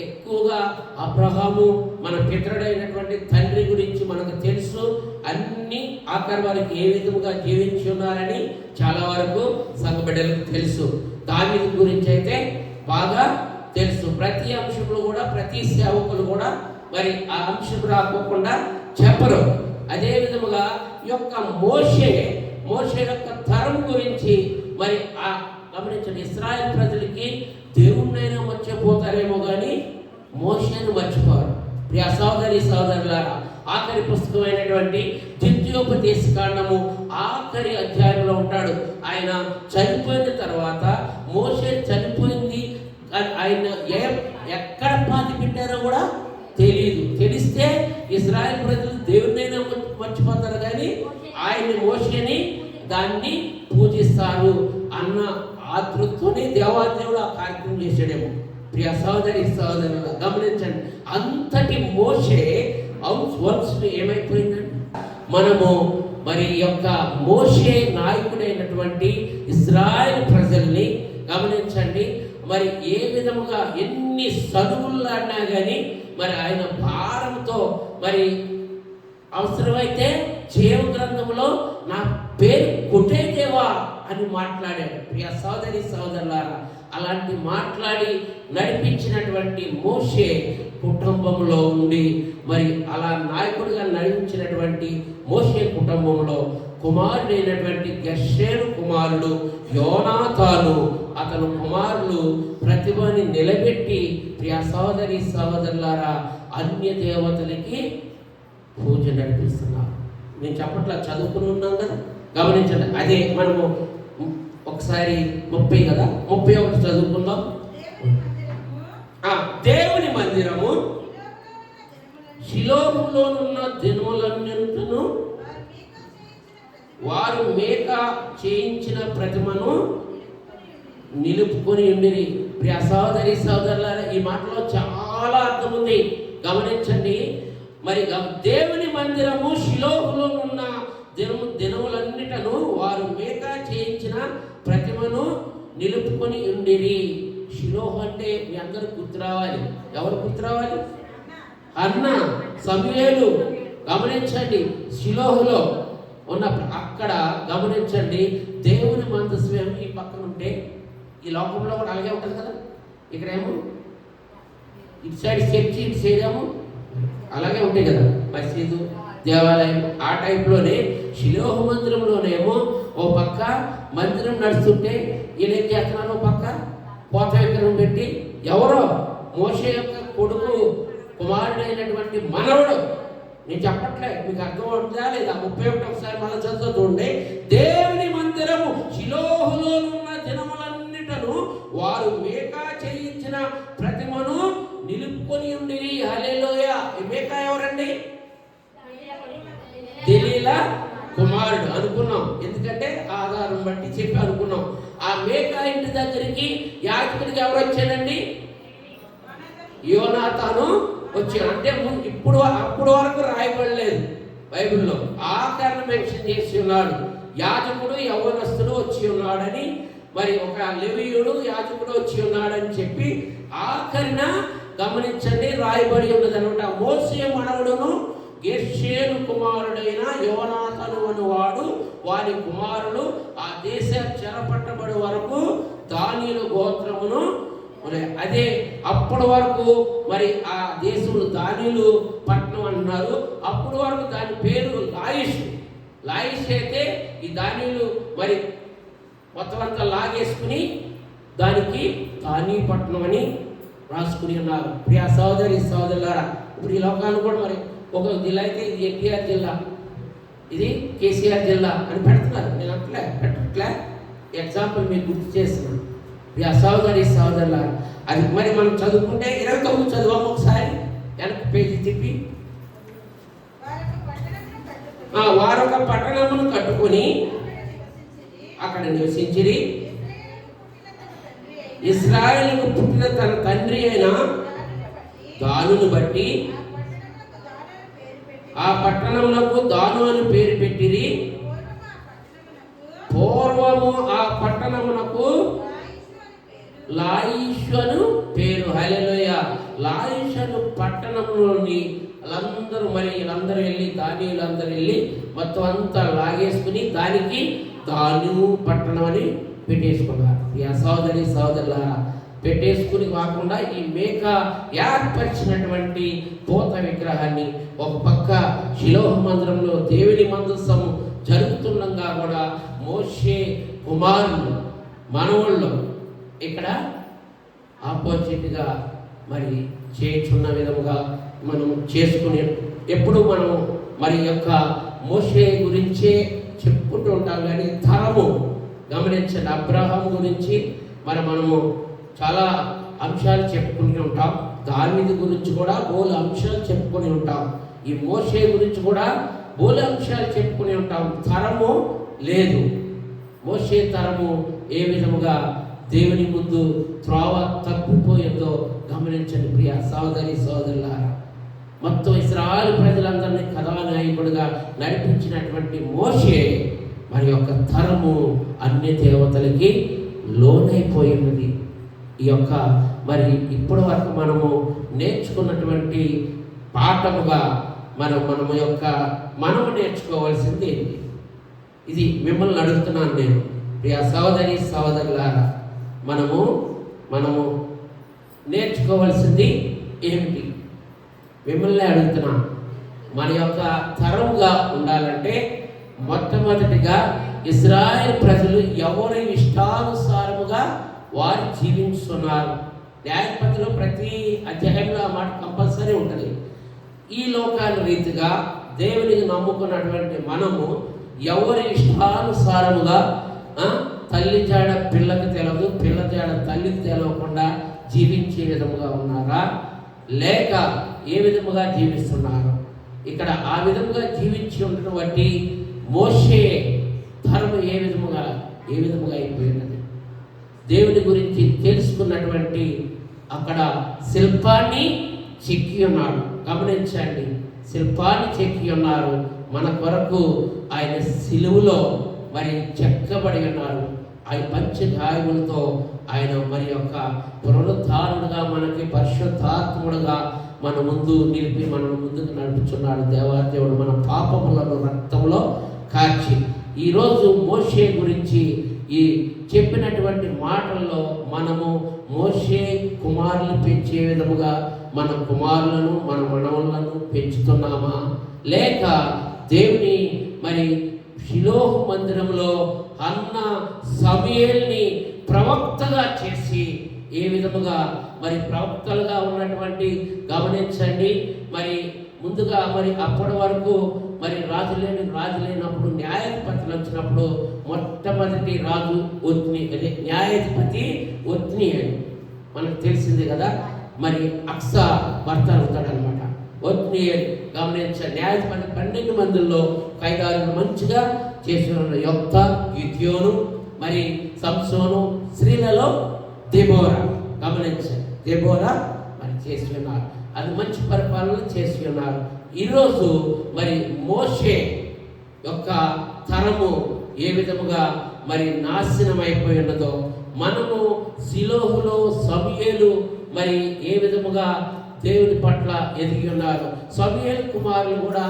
ఎక్కువగా అబ్రహాము మన పితరుడైనటువంటి తండ్రి గురించి మనకు తెలుసు. అన్ని ఆఖరి వారికి ఏ విధముగా జీవించి ఉన్నారని చాలా వరకు సంఘ బిడ్డలకు తెలుసు. దావీదు గురించి అయితే బాగా తెలుసు. ప్రతి అంశంలో కూడా ప్రతి సేవకులు కూడా మరి ఆ అంశం రాకోకుండా చెప్పరు. అదే విధముగా ఈ యొక్క మోషే యొక్క తరం గురించి మరి గమనించండి, ఇశ్రాయేల్ ప్రజలకి దేవుణ్ణైనా మర్చిపోతారేమో కానీ మోషేను మర్చిపోరు. ప్రియ సోదరి సోదరులారా, ఆఖరి పుస్తకమైనటువంటి ద్వితీయోపదేశ కాండము ఆఖరి అధ్యాయంలో ఉంటాడు. ఆయన చనిపోయిన తర్వాత మోషే చనిపోయింది ఆయన ఎక్కడ పాతి పెట్టారో కూడా తెలియదు. తెలిస్తే ఇశ్రాయేల్ ప్రజలు దేవుడినైనా మర్చిపోతారు కానీ ఆయన్ని మోషేని దాన్ని పూజిస్తారు అన్న ఆతృతతోనే దేవాదేవుడు ఆ కార్యక్రమం చేశాడేమో. ప్రియ సోదరి సోదరులు గమనించండి, అంతటి మోషే వన్స్ ఏమైపోయిందండి. మనము మరి యొక్క మోషే నాయకుడైనటువంటి ఇశ్రాయేల్ ప్రజల్ని గమనించండి, మరి ఏ విధముగా ఎన్ని సనుగులాడినా కానీ మరి ఆయన భారంతో మరి అవసరమైతే జీవ గ్రంథంలో నా పేరు కొట్టేదేవా అని మాట్లాడాడు. ప్రియ సోదరి సోదరులారా, అలాంటి మాట్లాడి నడిపించినటువంటి మోషే కుటుంబంలో ఉండి మరి అలా నాయకుడిగా నడిపించినటువంటి మోషే కుటుంబంలో కుమారుడైనటువంటి గెర్షోను కుమారుడు యోనాతాను, అతను కుమారులు ప్రతిభని నిలబెట్టి ప్రియ సోదరి సోదరులారా అన్య దేవతలకి పూజ నడిపిస్తున్నారు. నేను చెప్పట్లా, చదువుకుని ఉన్నాం కదా, గమనించండి. అదే మనము ఒకసారి 30 కదా, 31 చదువుకుందాం. దేవుని మందిరము షిలోహులోనున్న దినములన్నింటిను వారు మేక చేయించిన ప్రతిమను నిలుపుకొని ఉండిరి. ప్రియ సోదరి సోదరులారా, ఈ మాటలో చాలా అర్థం ఉంది, గమనించండి. మరి దేవుని మందిరము షిలోహులో ఉన్న దినములన్నిటను వారు మేక చేయించిన ప్రతిమను నిలుపుకొని ఉండిరి. షిలోహు అంటే మీ అందరూ గుర్తు రావాలి. ఎవరు గుర్తు రావాలి? అన్న సమూయేలు. గమనించండి, షిలోహులో ఉన్న అక్కడ గమనించండి, దేవుని మందస్సు ఈ పక్కన ఉంటే ఈ లోకంలో కూడా అలాగే ఉంటుంది కదా. ఇక్కడేమో ఇటు సైడ్ చర్చి, ఇటు సైడ్ ఏమో అలాగే ఉంటాయి కదా మసీదు, దేవాలయం. ఆ టైప్లోనే షిలోహు మందిరంలోనేమో ఓ పక్క మందిరం నడుస్తుంటే వీళ్ళు ఏం చేస్తున్నారు, ఓ పక్క పోత విగ్రహం పెట్టి ఎవరో మోషే యొక్క కొడుకు కుమారుడైనటువంటి మనవడు. నేను చెప్పట్లే, మీకు అర్థమవుతుందా లేదా? 31 ఒకసారి మన చదువుతుండే, దేవుని మందిరము షిలోహులో ఉన్న దినములన్నిటను వారు మేక చేయించిన ప్రతిమను నిలుపుకొని ఉండిరి. హల్లెలూయా. మేక ఎవరండి? దెలీలా కుమారుడు అనుకున్నాం, ఎందుకంటే ఆధారం బట్టి చెప్పి అనుకున్నాం. ఆ మేక ఇంటి దగ్గరికి యాజకుడికి ఎవరు వచ్చాడండి? యోనాతాను వచ్చాడు. అంటే అప్పుడు వరకు రాయబడలేదు బైబిల్లో, ఆఖరణ మెన్షన్ చేసి ఉన్నాడు. యాజకుడు యవ్వనస్తుడు వచ్చి ఉన్నాడని, మరి ఒక లేవీయుడు యాజకుడు వచ్చి ఉన్నాడని చెప్పి ఆఖరిన గమనించండి రాయబడి ఉన్నది అనమాట. మోషే మనవడును గెర్షోను కుమారుడైన యోనాతాను అనువాడు వారి కుమారులు ఆ దేశ చెరపట్టబడి వరకు దానియేలు గోత్రమును. అదే అప్పటి వరకు మరి ఆ దేశంలో దానియేలు పట్టణం అంటున్నారు. అప్పటి వరకు దాని పేరు లాయిష్. లాయిష్ అయితే ఈ దానియేలు మరి మొత్తం అంతా లాగేసుకుని దానికి దాని పట్టణం అని రాసుకుని ఉన్నారు. ప్రియ సోదరి సోదరులారా, ఇప్పుడు ఈ లోకాలు కూడా మరి ఒక జిల్లా అయితే ఇది ఎన్టీఆర్ జిల్లా, ఇది కేసీఆర్ జిల్లా అని పెడుతున్నారు. నేను పెట్టట్లే, ఎగ్జాంపుల్ మీకు గుర్తు చేస్తున్నాను. ప్రియ సోదరి సోదరులారా, అది మరి మనం చదువుకుంటే 29 చదువాము ఒకసారి, వెనక్కి పేజీ తిప్పి. వారొక పట్టణమును కట్టుకొని అక్కడ నివసించిరి. ఇశ్రాయేలుకు పుట్టిన తన తండ్రి అయిన దానును బట్టి ఆ పట్టణమునకు దాను అని పేరు పెట్టిరి. పూర్వము ఆ పట్టణమునకు లాయిషు అను పేరు. హల్లెలూయా. లాయిషు అను పట్టణంలోని వాళ్ళందరూ మరి వీళ్ళందరూ వెళ్ళి దానియులందరూ వెళ్ళి మొత్తం అంతా లాగేసుకుని దానికి దాను పట్టణం అని పెట్టేసుకున్నారు. ఈ సోదరి సోదరులారా, పెట్టేసుకుని కాకుండా ఈ మేక ఏర్పరిచినటువంటి పోత విగ్రహాన్ని ఒక పక్క షిలోహు మందిరంలో దేవుని మందస్సము జరుగుతుండగా కూడా మోషే కుమారులు మనవుల్లో ఇక్కడ ఆపోజిట్గా మరి చేయుచున్న విధముగా మనం చేసుకుని ఎప్పుడు మనం మరి యొక్క మోషే గురించే చెప్పుకుంటూ ఉంటాం. కానీ తరము గమనించండి, అబ్రహాం గురించి మనము చాలా అంశాలు చెప్పుకుంటూ ఉంటాం. దావీదు గురించి కూడా బోలు అంశాలు చెప్పుకొని ఉంటాం. ఈ మోషే గురించి కూడా బోలు అంశాలు చెప్పుకుని ఉంటాం. తరము లేదు. మోషే తరము ఏ విధముగా దేవుని ముందు త్రోవ తప్పిపోయిందో గమనించండి ప్రియ సోదరి సోదరులారా. మొత్తం ఇశ్రాయేలు ప్రజలందరినీ కథానాయకుడిగా నడిపించినటువంటి మోషే మరి యొక్క తరము అన్ని దేవతలకి లోనైపోయినది. ఈ యొక్క మరి ఇప్పటి వరకు మనము నేర్చుకున్నటువంటి పాఠముగా మనము నేర్చుకోవాల్సింది ఏంటి? ఇది మిమ్మల్ని అడుగుతున్నాను నేను ప్రియ సోదరి సోదరులారా. మనము నేర్చుకోవాల్సింది ఏమిటి? మిమ్మల్ని అడుగుతున్నాను. మన యొక్క తరముగా ఉండాలంటే మొట్టమొదటిగా ఇశ్రాయేలు ప్రజలు ఎవరి ఇష్టానుసారముగా వారు జీవించుతున్నారు. న్యాయపతిలో ప్రతి అధ్యాయంలో ఆ మాట కంపల్సరీ ఉంటుంది. ఈ లోకాల రీతిగా దేవునికి నమ్ముకున్నటువంటి మనము ఎవరి ఇష్టానుసారముగా తల్లి జాడ పిల్లకి తెలవదు, పిల్ల జాడ తల్లికి తెలవకుండా జీవించే విధముగా ఉన్నారా, లేక ఏ విధముగా జీవిస్తున్నారు? ఇక్కడ ఆ విధముగా జీవించి ఉండడం బట్టి మోషే ధర్మం ఏ విధముగా అయిపోయినది. దేవుని గురించి తెలుసుకున్నటువంటి అక్కడ శిల్పాన్ని చెక్కి ఉన్నాడు. గమనించండి, శిల్పాన్ని చెక్కి ఉన్నారు. మన కొరకు ఆయన సిలువలో మరి చెక్కబడి ఉన్నారు. ఆయన పంచగాయములతో ఆయన మరి యొక్క పునరుద్ధారుడుగా మనకి పరిశుద్ధాత్ముడుగా మన ముందు నిలిపి మన ముందుకు నడుపుచున్నాడు. దేవాదేవుడు మన పాపములను రక్తంలో కాచి ఈరోజు మోషే గురించి ఈ చెప్పినటువంటి మాటల్లో మనము మోషే కుమారులు పెంచే విధముగా మన కుమారులను మన మనవలను పెంచుతున్నామా, లేక దేవుని మరి షిలోహు మందిరంలో అన్న సమూయేలుని ప్రవక్తగా చేసి ఏ విధముగా మరి ప్రవక్తలుగా ఉన్నటువంటి గమనించండి. మరి ముందుగా మరి అప్పటి వరకు మరి రాజు లేనప్పుడు న్యాయాధిపతులు వచ్చినప్పుడు మొట్టమొదటి రాజు న్యాయాధిపతి ఒత్నీయేలు మనకు తెలిసింది కదా. మరి అక్స భర్త అవుతాడనమాట ఒత్నీయేలు. గమనించండి, న్యాయాధిపతి 12 మందిలో ఖైదారులు మంచిగా చేసిన యొక్త, గిద్యోను, మరి సంసోను, స్త్రీలలో దెబోరా. గమనించండి, దెబోరా మరి చేసి ఉన్నారు. అది మంచి పరిపాలన చేసి ఉన్నారు. ఈరోజు మరి మోషే యొక్క తరము ఏ విధముగా మరి నాశనం అయిపోయి ఉన్నదో, మనము షిలోహులో సమూయేలు మరి ఏ విధముగా దేవుని పట్ల ఎదిగి ఉన్నారు. సమూయేలు కుమారులు కూడా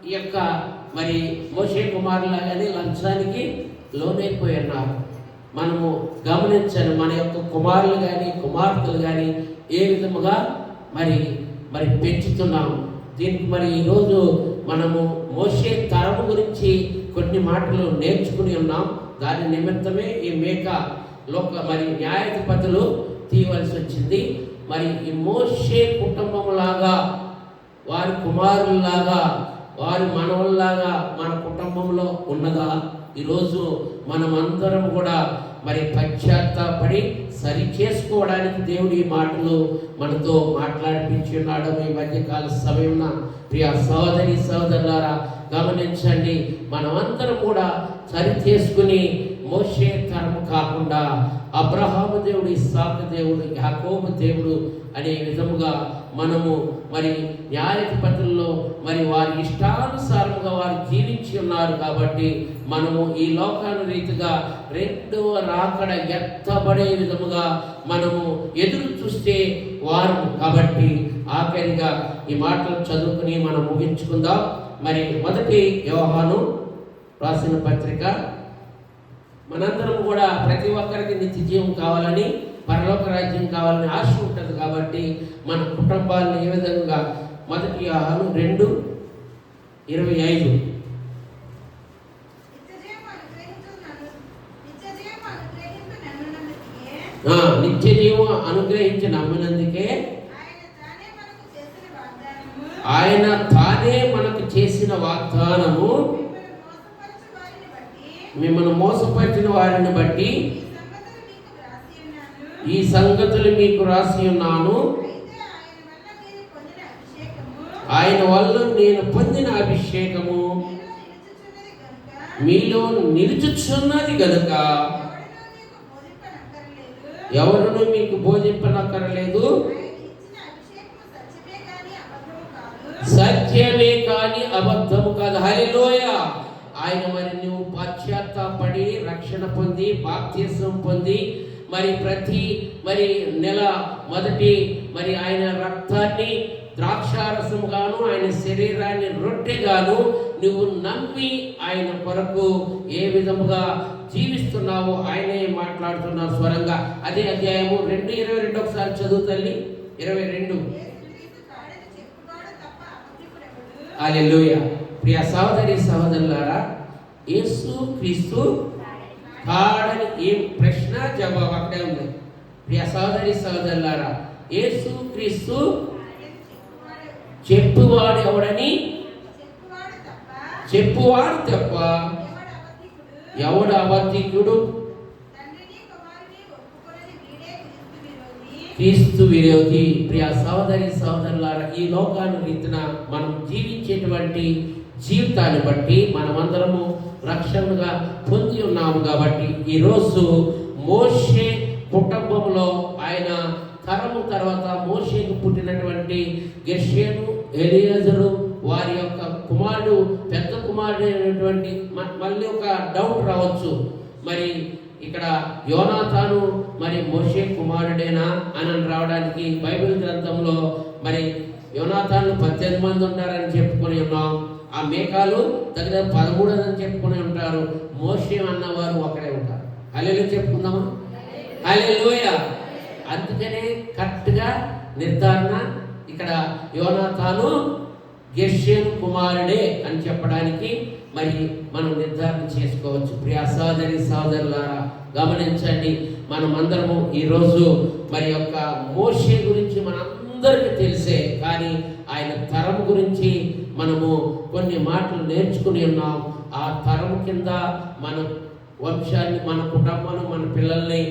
ఈ యొక్క మరి మోషే కుమారులాగానే లంచానికి లోనైపోయి ఉన్నారు. మనము గమనించాలి, మన యొక్క కుమారులు కానీ కుమార్తెలు కానీ ఏ విధముగా మరి పెంచుతున్నాము. దీనికి మరి ఈరోజు మనము మోషే తరము గురించి కొన్ని మాటలు నేర్చుకుని ఉన్నాం. దాని నిమిత్తమే ఈ మరి న్యాయాధిపతులు తీయవలసి వచ్చింది. మరి ఈ మోషే కుటుంబంలాగా, వారి కుమారుల్లాగా, వారి మనవల్లాగా మన కుటుంబంలో ఉన్నదా? ఈరోజు మనమందరం కూడా మరి పశ్చాత్తాపడి సరి చేసుకోవడానికి దేవుడి మాటలు మనతో మాట్లాడిపించి ఉన్నాడు. ఈ మధ్యకాల సమయంలో ప్రియ సోదరి సోదరులారా గమనించండి, మనమందరం కూడా సరి చేసుకుని మోషే తరము కాకుండా అబ్రహాము దేవుడు, ఇస్సాకు దేవుడు, యాకోబు దేవుడు అనే విధముగా మనము మరి న్యాయాధిపతుల్లో మరి వారి ఇష్టానుసారముగా వారు జీవించి ఉన్నారు. కాబట్టి మనము ఈ లోకాను రీతిగా రెండవ రాకడ ఎత్తబడే విధముగా మనము ఎదురు చూస్తే వారు. కాబట్టి ఆఖరిగా ఈ మాటలు చదువుకుని మనం ముగించుకుందాం. మరి మొదటి యోహాను రాసిన పత్రిక, మనందరం కూడా ప్రతి ఒక్కరికి నిత్య జీవం కావాలని, పరలోక రాజ్యం కావాలని ఆశ ఉంటుంది. కాబట్టి మన కుటుంబాలను ఏ విధంగా మొదటి యోహాను 2:25 నిత్య నిత్య జీవం అనుగ్రహించి నమ్మినందుకే ఆయన తానే మనకు చేసిన వాగ్దానము మిమ్మల్ని మోసపరిచిన వారిని బట్టి ఈ సంగతులు మీకు రాసి ఉన్నాను. ఆయన వల్ల నేను పొందిన అభిషేకము మీలో నిలుచుచున్నది గనుక ఎవరును మీకు బోధింపనక్కరలేదు. సత్యమే కానీ అబద్ధము కాదు. హల్లెలూయా. ఆయన మరి నువ్వు పశ్చాత్తాపడి రక్షణ పొంది బాప్తిసం పొంది ప్రతి నెల మొదటి ఆయన రక్తాన్ని ద్రాక్షారసం గాను ఆయన శరీరాన్ని రొట్టెగాను నువ్వు నమ్మి ఆయన కొరకు ఏ విధముగా జీవిస్తున్నావో ఆయనే మాట్లాడుతున్నారు స్వరంగా. అదే అధ్యాయము 2:22 ఒకసారి చదువు తల్లి. 22. హల్లెలూయా. ప్రియ సహోదరి సహోదరులారా, యేసు క్రీస్తు కాడని ఏం ప్రశ్న జవాబు అక్కడే ఉంది. ప్రియ సహోదరి సహోదరులారా, యేసు క్రీస్తు చెప్పువాడు ఎవడని చెప్పువాడు తప్ప ఎవడు అబద్ధికుడు? క్రీస్తు విరోధి. ప్రియ సహోదరి సహోదరులారా, ఈ లోకాన్ని రీతిన మనం జీవించేటువంటి జీవితాన్ని బట్టి మనమందరము రక్షణగా పొంది ఉన్నాము. కాబట్టి ఈరోజు మోషే కుటుంబంలో ఆయన తరము తర్వాత మోషేకు పుట్టినటువంటి గెర్షోను, ఎలియాజరు వారి యొక్క కుమారుడు పెద్ద కుమారుడు అయినటువంటి మళ్ళీ ఒక డౌట్ రావచ్చు, ఇక్కడ యోనాతాను మోషే కుమారుడేనా అని రావడానికి బైబిల్ గ్రంథంలో యోనాతాను 18 మంది ఉంటారని చెప్పుకొని ఉన్నాం. ఆ మేకాలు దగ్గర 13 అని చెప్పుకొని ఉంటారు. మోషే అన్నవారు ఒకడే ఉంటారు. హల్లెలూయా చెప్పుకుందామా? హల్లెలూయా. అందుకనే కరెక్ట్గా నిర్ధారణ ఇక్కడ యోనాతాను గెర్షోను కుమారుడే అని చెప్పడానికి మనం నిర్ధారణ చేసుకోవచ్చు. ప్రియ సహోదరి సహోదరులారా, గమనించండి. మనం అందరము ఈరోజు యొక్క మోషే గురించి మనందరికీ తెలిసే, కానీ ఆయన తరం గురించి మనము కొన్ని మాటలు నేర్చుకుని ఉన్నాం. ఆ తరం కింద మన వంశాన్ని, మన కుటుంబాన్ని, మన పిల్లల్ని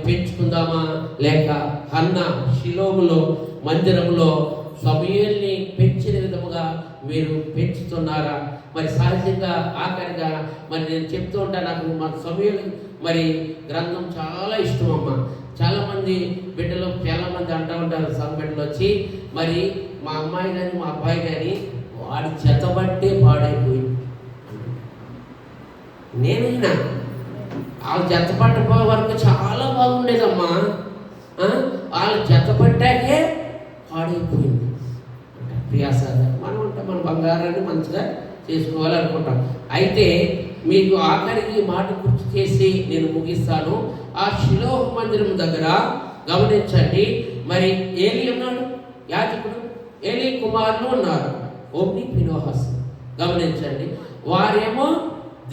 పెంచుకుందామా, లేక హన్నా షిలోములో మందిరంలో సమూయేలుని పెంచిన విధముగా మీరు పెంచుతున్నారా? సహజంగా ఆఖరిగా నేను చెప్తూ ఉంటాను, నాకు మా సమూయేలు గ్రంథం చాలా ఇష్టం అమ్మా. చాలామంది బిడ్డలు చాలామంది అంటూ ఉంటారు సంబిడ్డలు వచ్చి, మా అమ్మాయి కానీ మా అబ్బాయి కానీ వాడి చెత్తబట్టే పాడైపోయింది. నేనైనా వాళ్ళు చెత్తపట్టపోయే వరకు చాలా బాగుండేదమ్మా, వాళ్ళు చెత్తపట్టాకే పాడైపోయింది. ప్రియాసాగా మనం మన బంగారాన్ని మంచిగా చేసుకోవాలనుకుంటాం. అయితే మీకు ఆఖరికి మాట గుర్తు చేసి నేను ముగిస్తాను. ఆ షిలోహు మందిరం దగ్గర గమనించండి, ఏలి ఉన్నాడు, యాజకుడు, ఏలి కుమారులు ఉన్నారు, ఓమ్ని ఫినోహస్. గమనించండి, వారేమో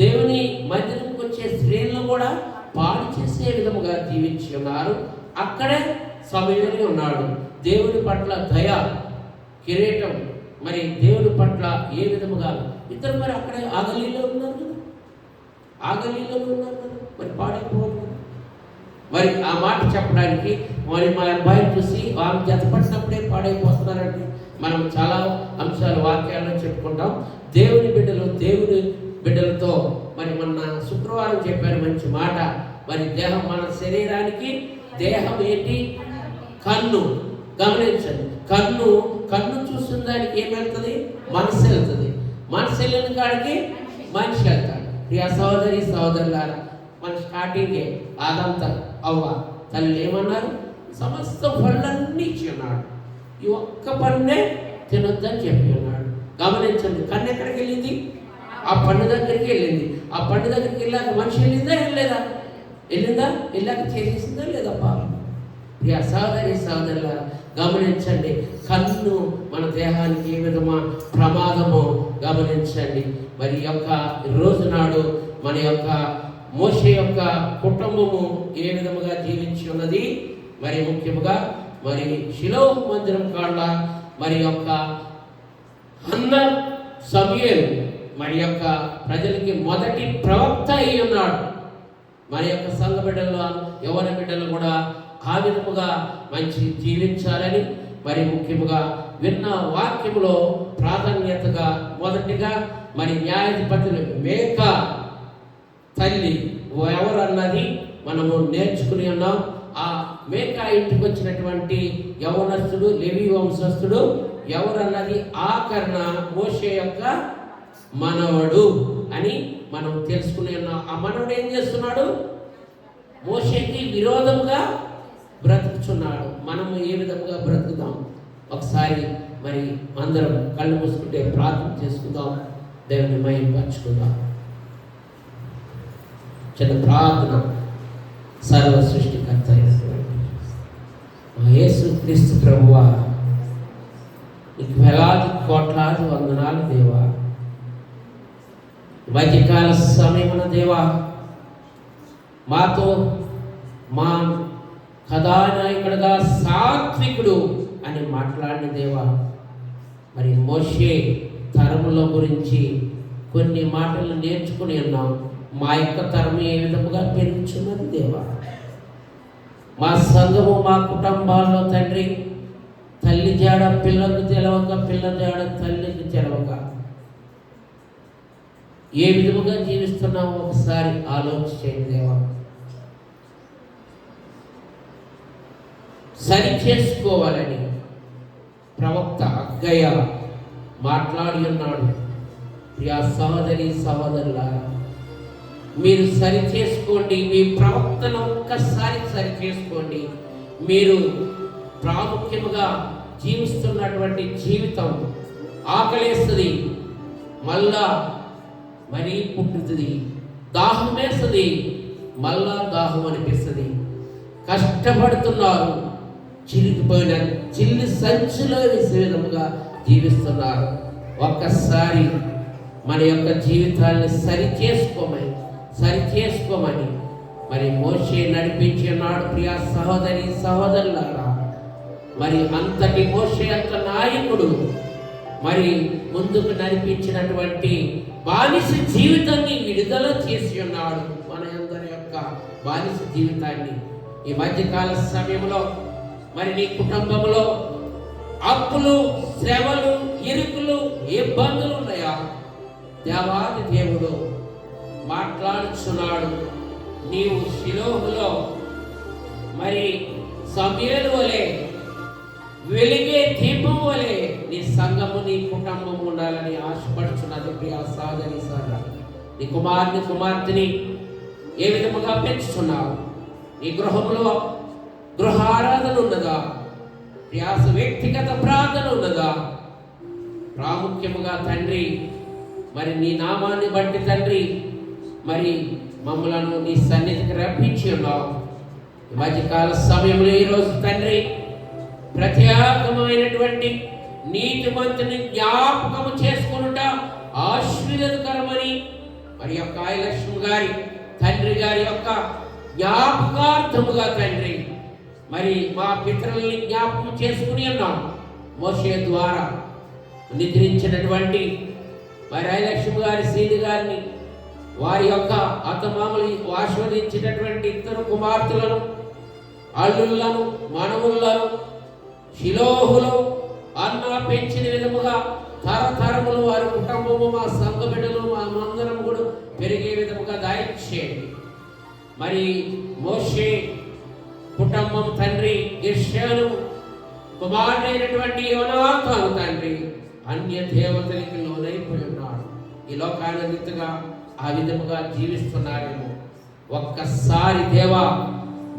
దేవుని మందిరంకి వచ్చే స్త్రీలను కూడా పాడు చేసే విధముగా జీవించి ఉన్నారు. అక్కడే సమూయేలు ఉన్నాడు. దేవుని పట్ల దయ, కిరీటం, దేవుని పట్ల ఏ విధముగా ఇద్దరు అక్కడే ఆగలీలో ఉన్నారు కదా, ఆగలీలో ఉన్నారు కదా, పాడైపోవాలి. ఆ మాట చెప్పడానికి మా అబ్బాయిని చూసి వాళ్ళు జతపట్టినప్పుడే పాడైపోతున్నారండి. మనం చాలా అంశాలు వాక్యాల్లో చెప్పుకుంటాం. దేవుని బిడ్డలతో మొన్న శుక్రవారం చెప్పారు మంచి మాట. దేహం, మన శరీరానికి దేహం ఏంటి? కన్ను. గమనించండి, కన్ను చూసిన దానికి ఏం వెళ్తుంది? మనసు వెళ్తుంది. మనసు వెళ్ళిన కాడికి మనిషి వెళ్తాడు. ప్రియ సహోదరి సహోదరులారా, మన స్టార్టింగే ఆదంత అవ్వ తల్లి ఏమన్నారు? సమస్త పళ్ళన్నీ ఇచ్చి ఉన్నాడు, ఈ ఒక్క పన్నే తినొద్దని చెప్పి ఉన్నాడు. గమనించండి, కన్ను ఎక్కడికి వెళ్ళింది? ఆ పండు దగ్గరికి వెళ్ళింది. ఆ పండు దగ్గరికి వెళ్ళాక మనిషి వెళ్ళిందా వెళ్ళలేదా? వెళ్ళాక చేసేసిందా లేదా? పాపం. ప్రియ సహోదరి సహోదరులారా, గమనించండి, కన్ను మన దేహానికి ఏ విధమా ప్రమాదమో గమనించండి. యొక్క రోజు నాడు మన యొక్క మోషే యొక్క కుటుంబము ఏ విధముగా జీవించి ఉన్నది, మరి ముఖ్యముగా మరి షిలోహు మందిరం కాళ్ళ మరి యొక్క అన్న సమూయేలు మరి యొక్క ప్రజలకి మొదటి ప్రవక్త అయి ఉన్నాడు. మరి యొక్క సంఘ బిడ్డలు, యవ్వన బిడ్డలు కూడా ఆ విధముగా మంచి జీవించాలని మరి ముఖ్యముగా విన్న వాక్యములో ప్రాధాన్యతగా మొదటిగా మరి న్యాయాధిపతులు మేక తల్లి ఎవరన్నది మనము నేర్చుకుని ఉన్నాం. ఆ మేక ఇంటికి వచ్చినటువంటి యవనస్తుడు లేవి వంశస్థుడు ఎవరన్నది ఆకరణ మోషే యొక్క మనవడు అని మనం తెలుసుకుని ఉన్నాం. ఆ మనవడు ఏం చేస్తున్నాడు? మోషేకి విరోధంగా బ్రతుకుచున్నాడు. మనము ఏ విధంగా బ్రతుకుదాం? ఒకసారి మరి అందరం కళ్ళు మూసుకుంటే ప్రార్థన చేసుకుందాం, దేవుని మహిమపరచుకుందాం. చిన్న ప్రార్థన. సర్వ సృష్టికర్త యేసు క్రీస్తు ప్రభువా, నీకు వేలాది కోట్లాది వందనాలు దేవా. మధ్యకాల సమయమున దేవా మాతో మా కథానాయకుడుగా సాత్వికుడు అని మాట్లాడిన దేవా, మరి మోషే తరముల గురించి కొన్ని మాటలు నేర్చుకుని ఉన్నాం. మా యొక్క తరం ఏ విధముగా పెరుగుచున్నది దేవా. మా సంఘము, మా కుటుంబాల్లో తండ్రి, తల్లి జాడ పిల్లకు తెలవక, పిల్ల జాడ తల్లికి తెలవక ఏ విధముగా జీవిస్తున్నామో ఒకసారి ఆలోచించండి దేవా. సరి చేసుకోవాలని ప్రవక్త హగ్గయ్య మాట్లాడి ఉన్నాడు. ప్రియా సహోదరి సహోదరులారా, మీరు సరి చేసుకోండి. మీ ప్రవక్తను ఒక్కసారి సరి చేసుకోండి. మీరు ప్రాముఖ్యముగా జీవిస్తున్నటువంటి జీవితం ఆకలేస్తుంది, మళ్ళా మరీ పుట్టుతుంది, దాహం వేస్తుంది, మళ్ళా దాహం అనిపిస్తుంది. కష్టపడుతున్నారు, చిరిగిపోయిన చిల్లి సంచులో వేసే విధముగా జీవిస్తున్నారు. ఒక్కసారి మన యొక్క జీవితాన్ని సరి చేసుకోమని మరి మోషే నడిపించి ఉన్నాడు. ప్రియా సహోదరి సహోదరులారా, మరి అంతటి మోషే అంత నాయకుడు మరి ముందుకు నడిపించినటువంటి బానిస జీవితాన్ని విడుదల చేసి ఉన్నాడు. మన అందరి యొక్క బానిస జీవితాన్ని ఈ మధ్యకాల సమయంలో మరి నీ కుటుంబంలో అప్పులు, శ్రమలు, ఇరుకులు, ఇబ్బందులు ఉన్నాయా? దేవాది దేవుడు మాట్లాడుచున్నాడు. నీవు షిలోహులో మరి సమూయేలు వలె వెలిగే దీపం వలె నీ సంఘము, నీ కుటుంబం ఉండాలని ఆశపడుచున్నది. ప్రియా సహోదరి సహోదరులారా, నీ కుమారుని కుమార్తెని ఏ విధముగా పెంచుతున్నావు? నీ గృహంలో గృహ ఆరాధన ఉన్నదా? ప్రియాస వ్యక్తిగత ప్రార్థన ఉన్నదా? ప్రాముఖ్యముగా తండ్రి, మరి నీ నామాన్ని బట్టి తండ్రి మరి మమ్మలను నీ సన్నిధికి రప్పించి ఉన్నావు. ఈ మధ్యకాల సమయంలో ఈరోజు తండ్రి ప్రత్యేకమైనటువంటి నీతిమంతుని జ్ఞాపకము చేసుకునుట ఆశీర్వాదకరమని మరి యొక్క ఆయలక్ష్మి గారి తండ్రి గారి యొక్క జ్ఞాపకార్థముగా తండ్రి మరి మా పితరుల్ని జ్ఞాపకం చేసుకుని ఉన్నాం. మోషే ద్వారా నిద్రించినటువంటి మరి ఆయలక్ష్మి గారి శ్రీని గారిని, వారి యొక్క అత్తమామలు ఆశీర్వదించినటువంటి ఇద్దరు కుమార్తెలను, అల్లులను, మనవులను షిలోహులో అన్న పెంచిన విధముగా తరతరములు వారి కుటుంబము, మా సంఘ బిడ్డలు, మా అందరం కూడా పెరిగే విధముగా దయచేయండి. మరి మోషే కుటుంబం తండ్రి గిర్షోను కుమారుడైనటువంటి యోనాతాను తండ్రి అన్య దేవతలకి లోనైపోయి ఉన్నాడు. ఈ లోకానుగతంగా ఆ విధముగా జీవిస్తున్నారేమో. ఒక్కసారి దేవా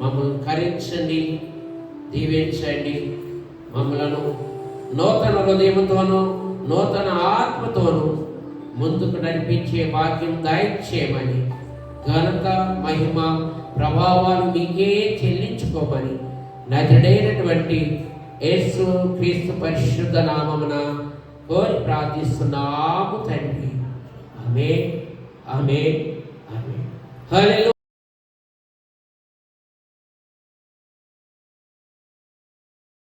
మమ్మల్ని కరించండి, దీవించండి. మమ్మలను నూతన హృదయంతోనూ నూతన ఆత్మతోనూ ముందుకు నడిపించే భాగ్యం దయచేయమని, ఘనత మహిమ ప్రభావాలు మీకే చెల్లించుకోమని నజరేయుడైనటువంటి యేసు క్రీస్తు పరిశుద్ధ నామమున కోరి ప్రార్థిస్తున్నాము తండ్రి. ఆమేన్, ఆమేన్, ఆమేన్. హల్లెలూయా.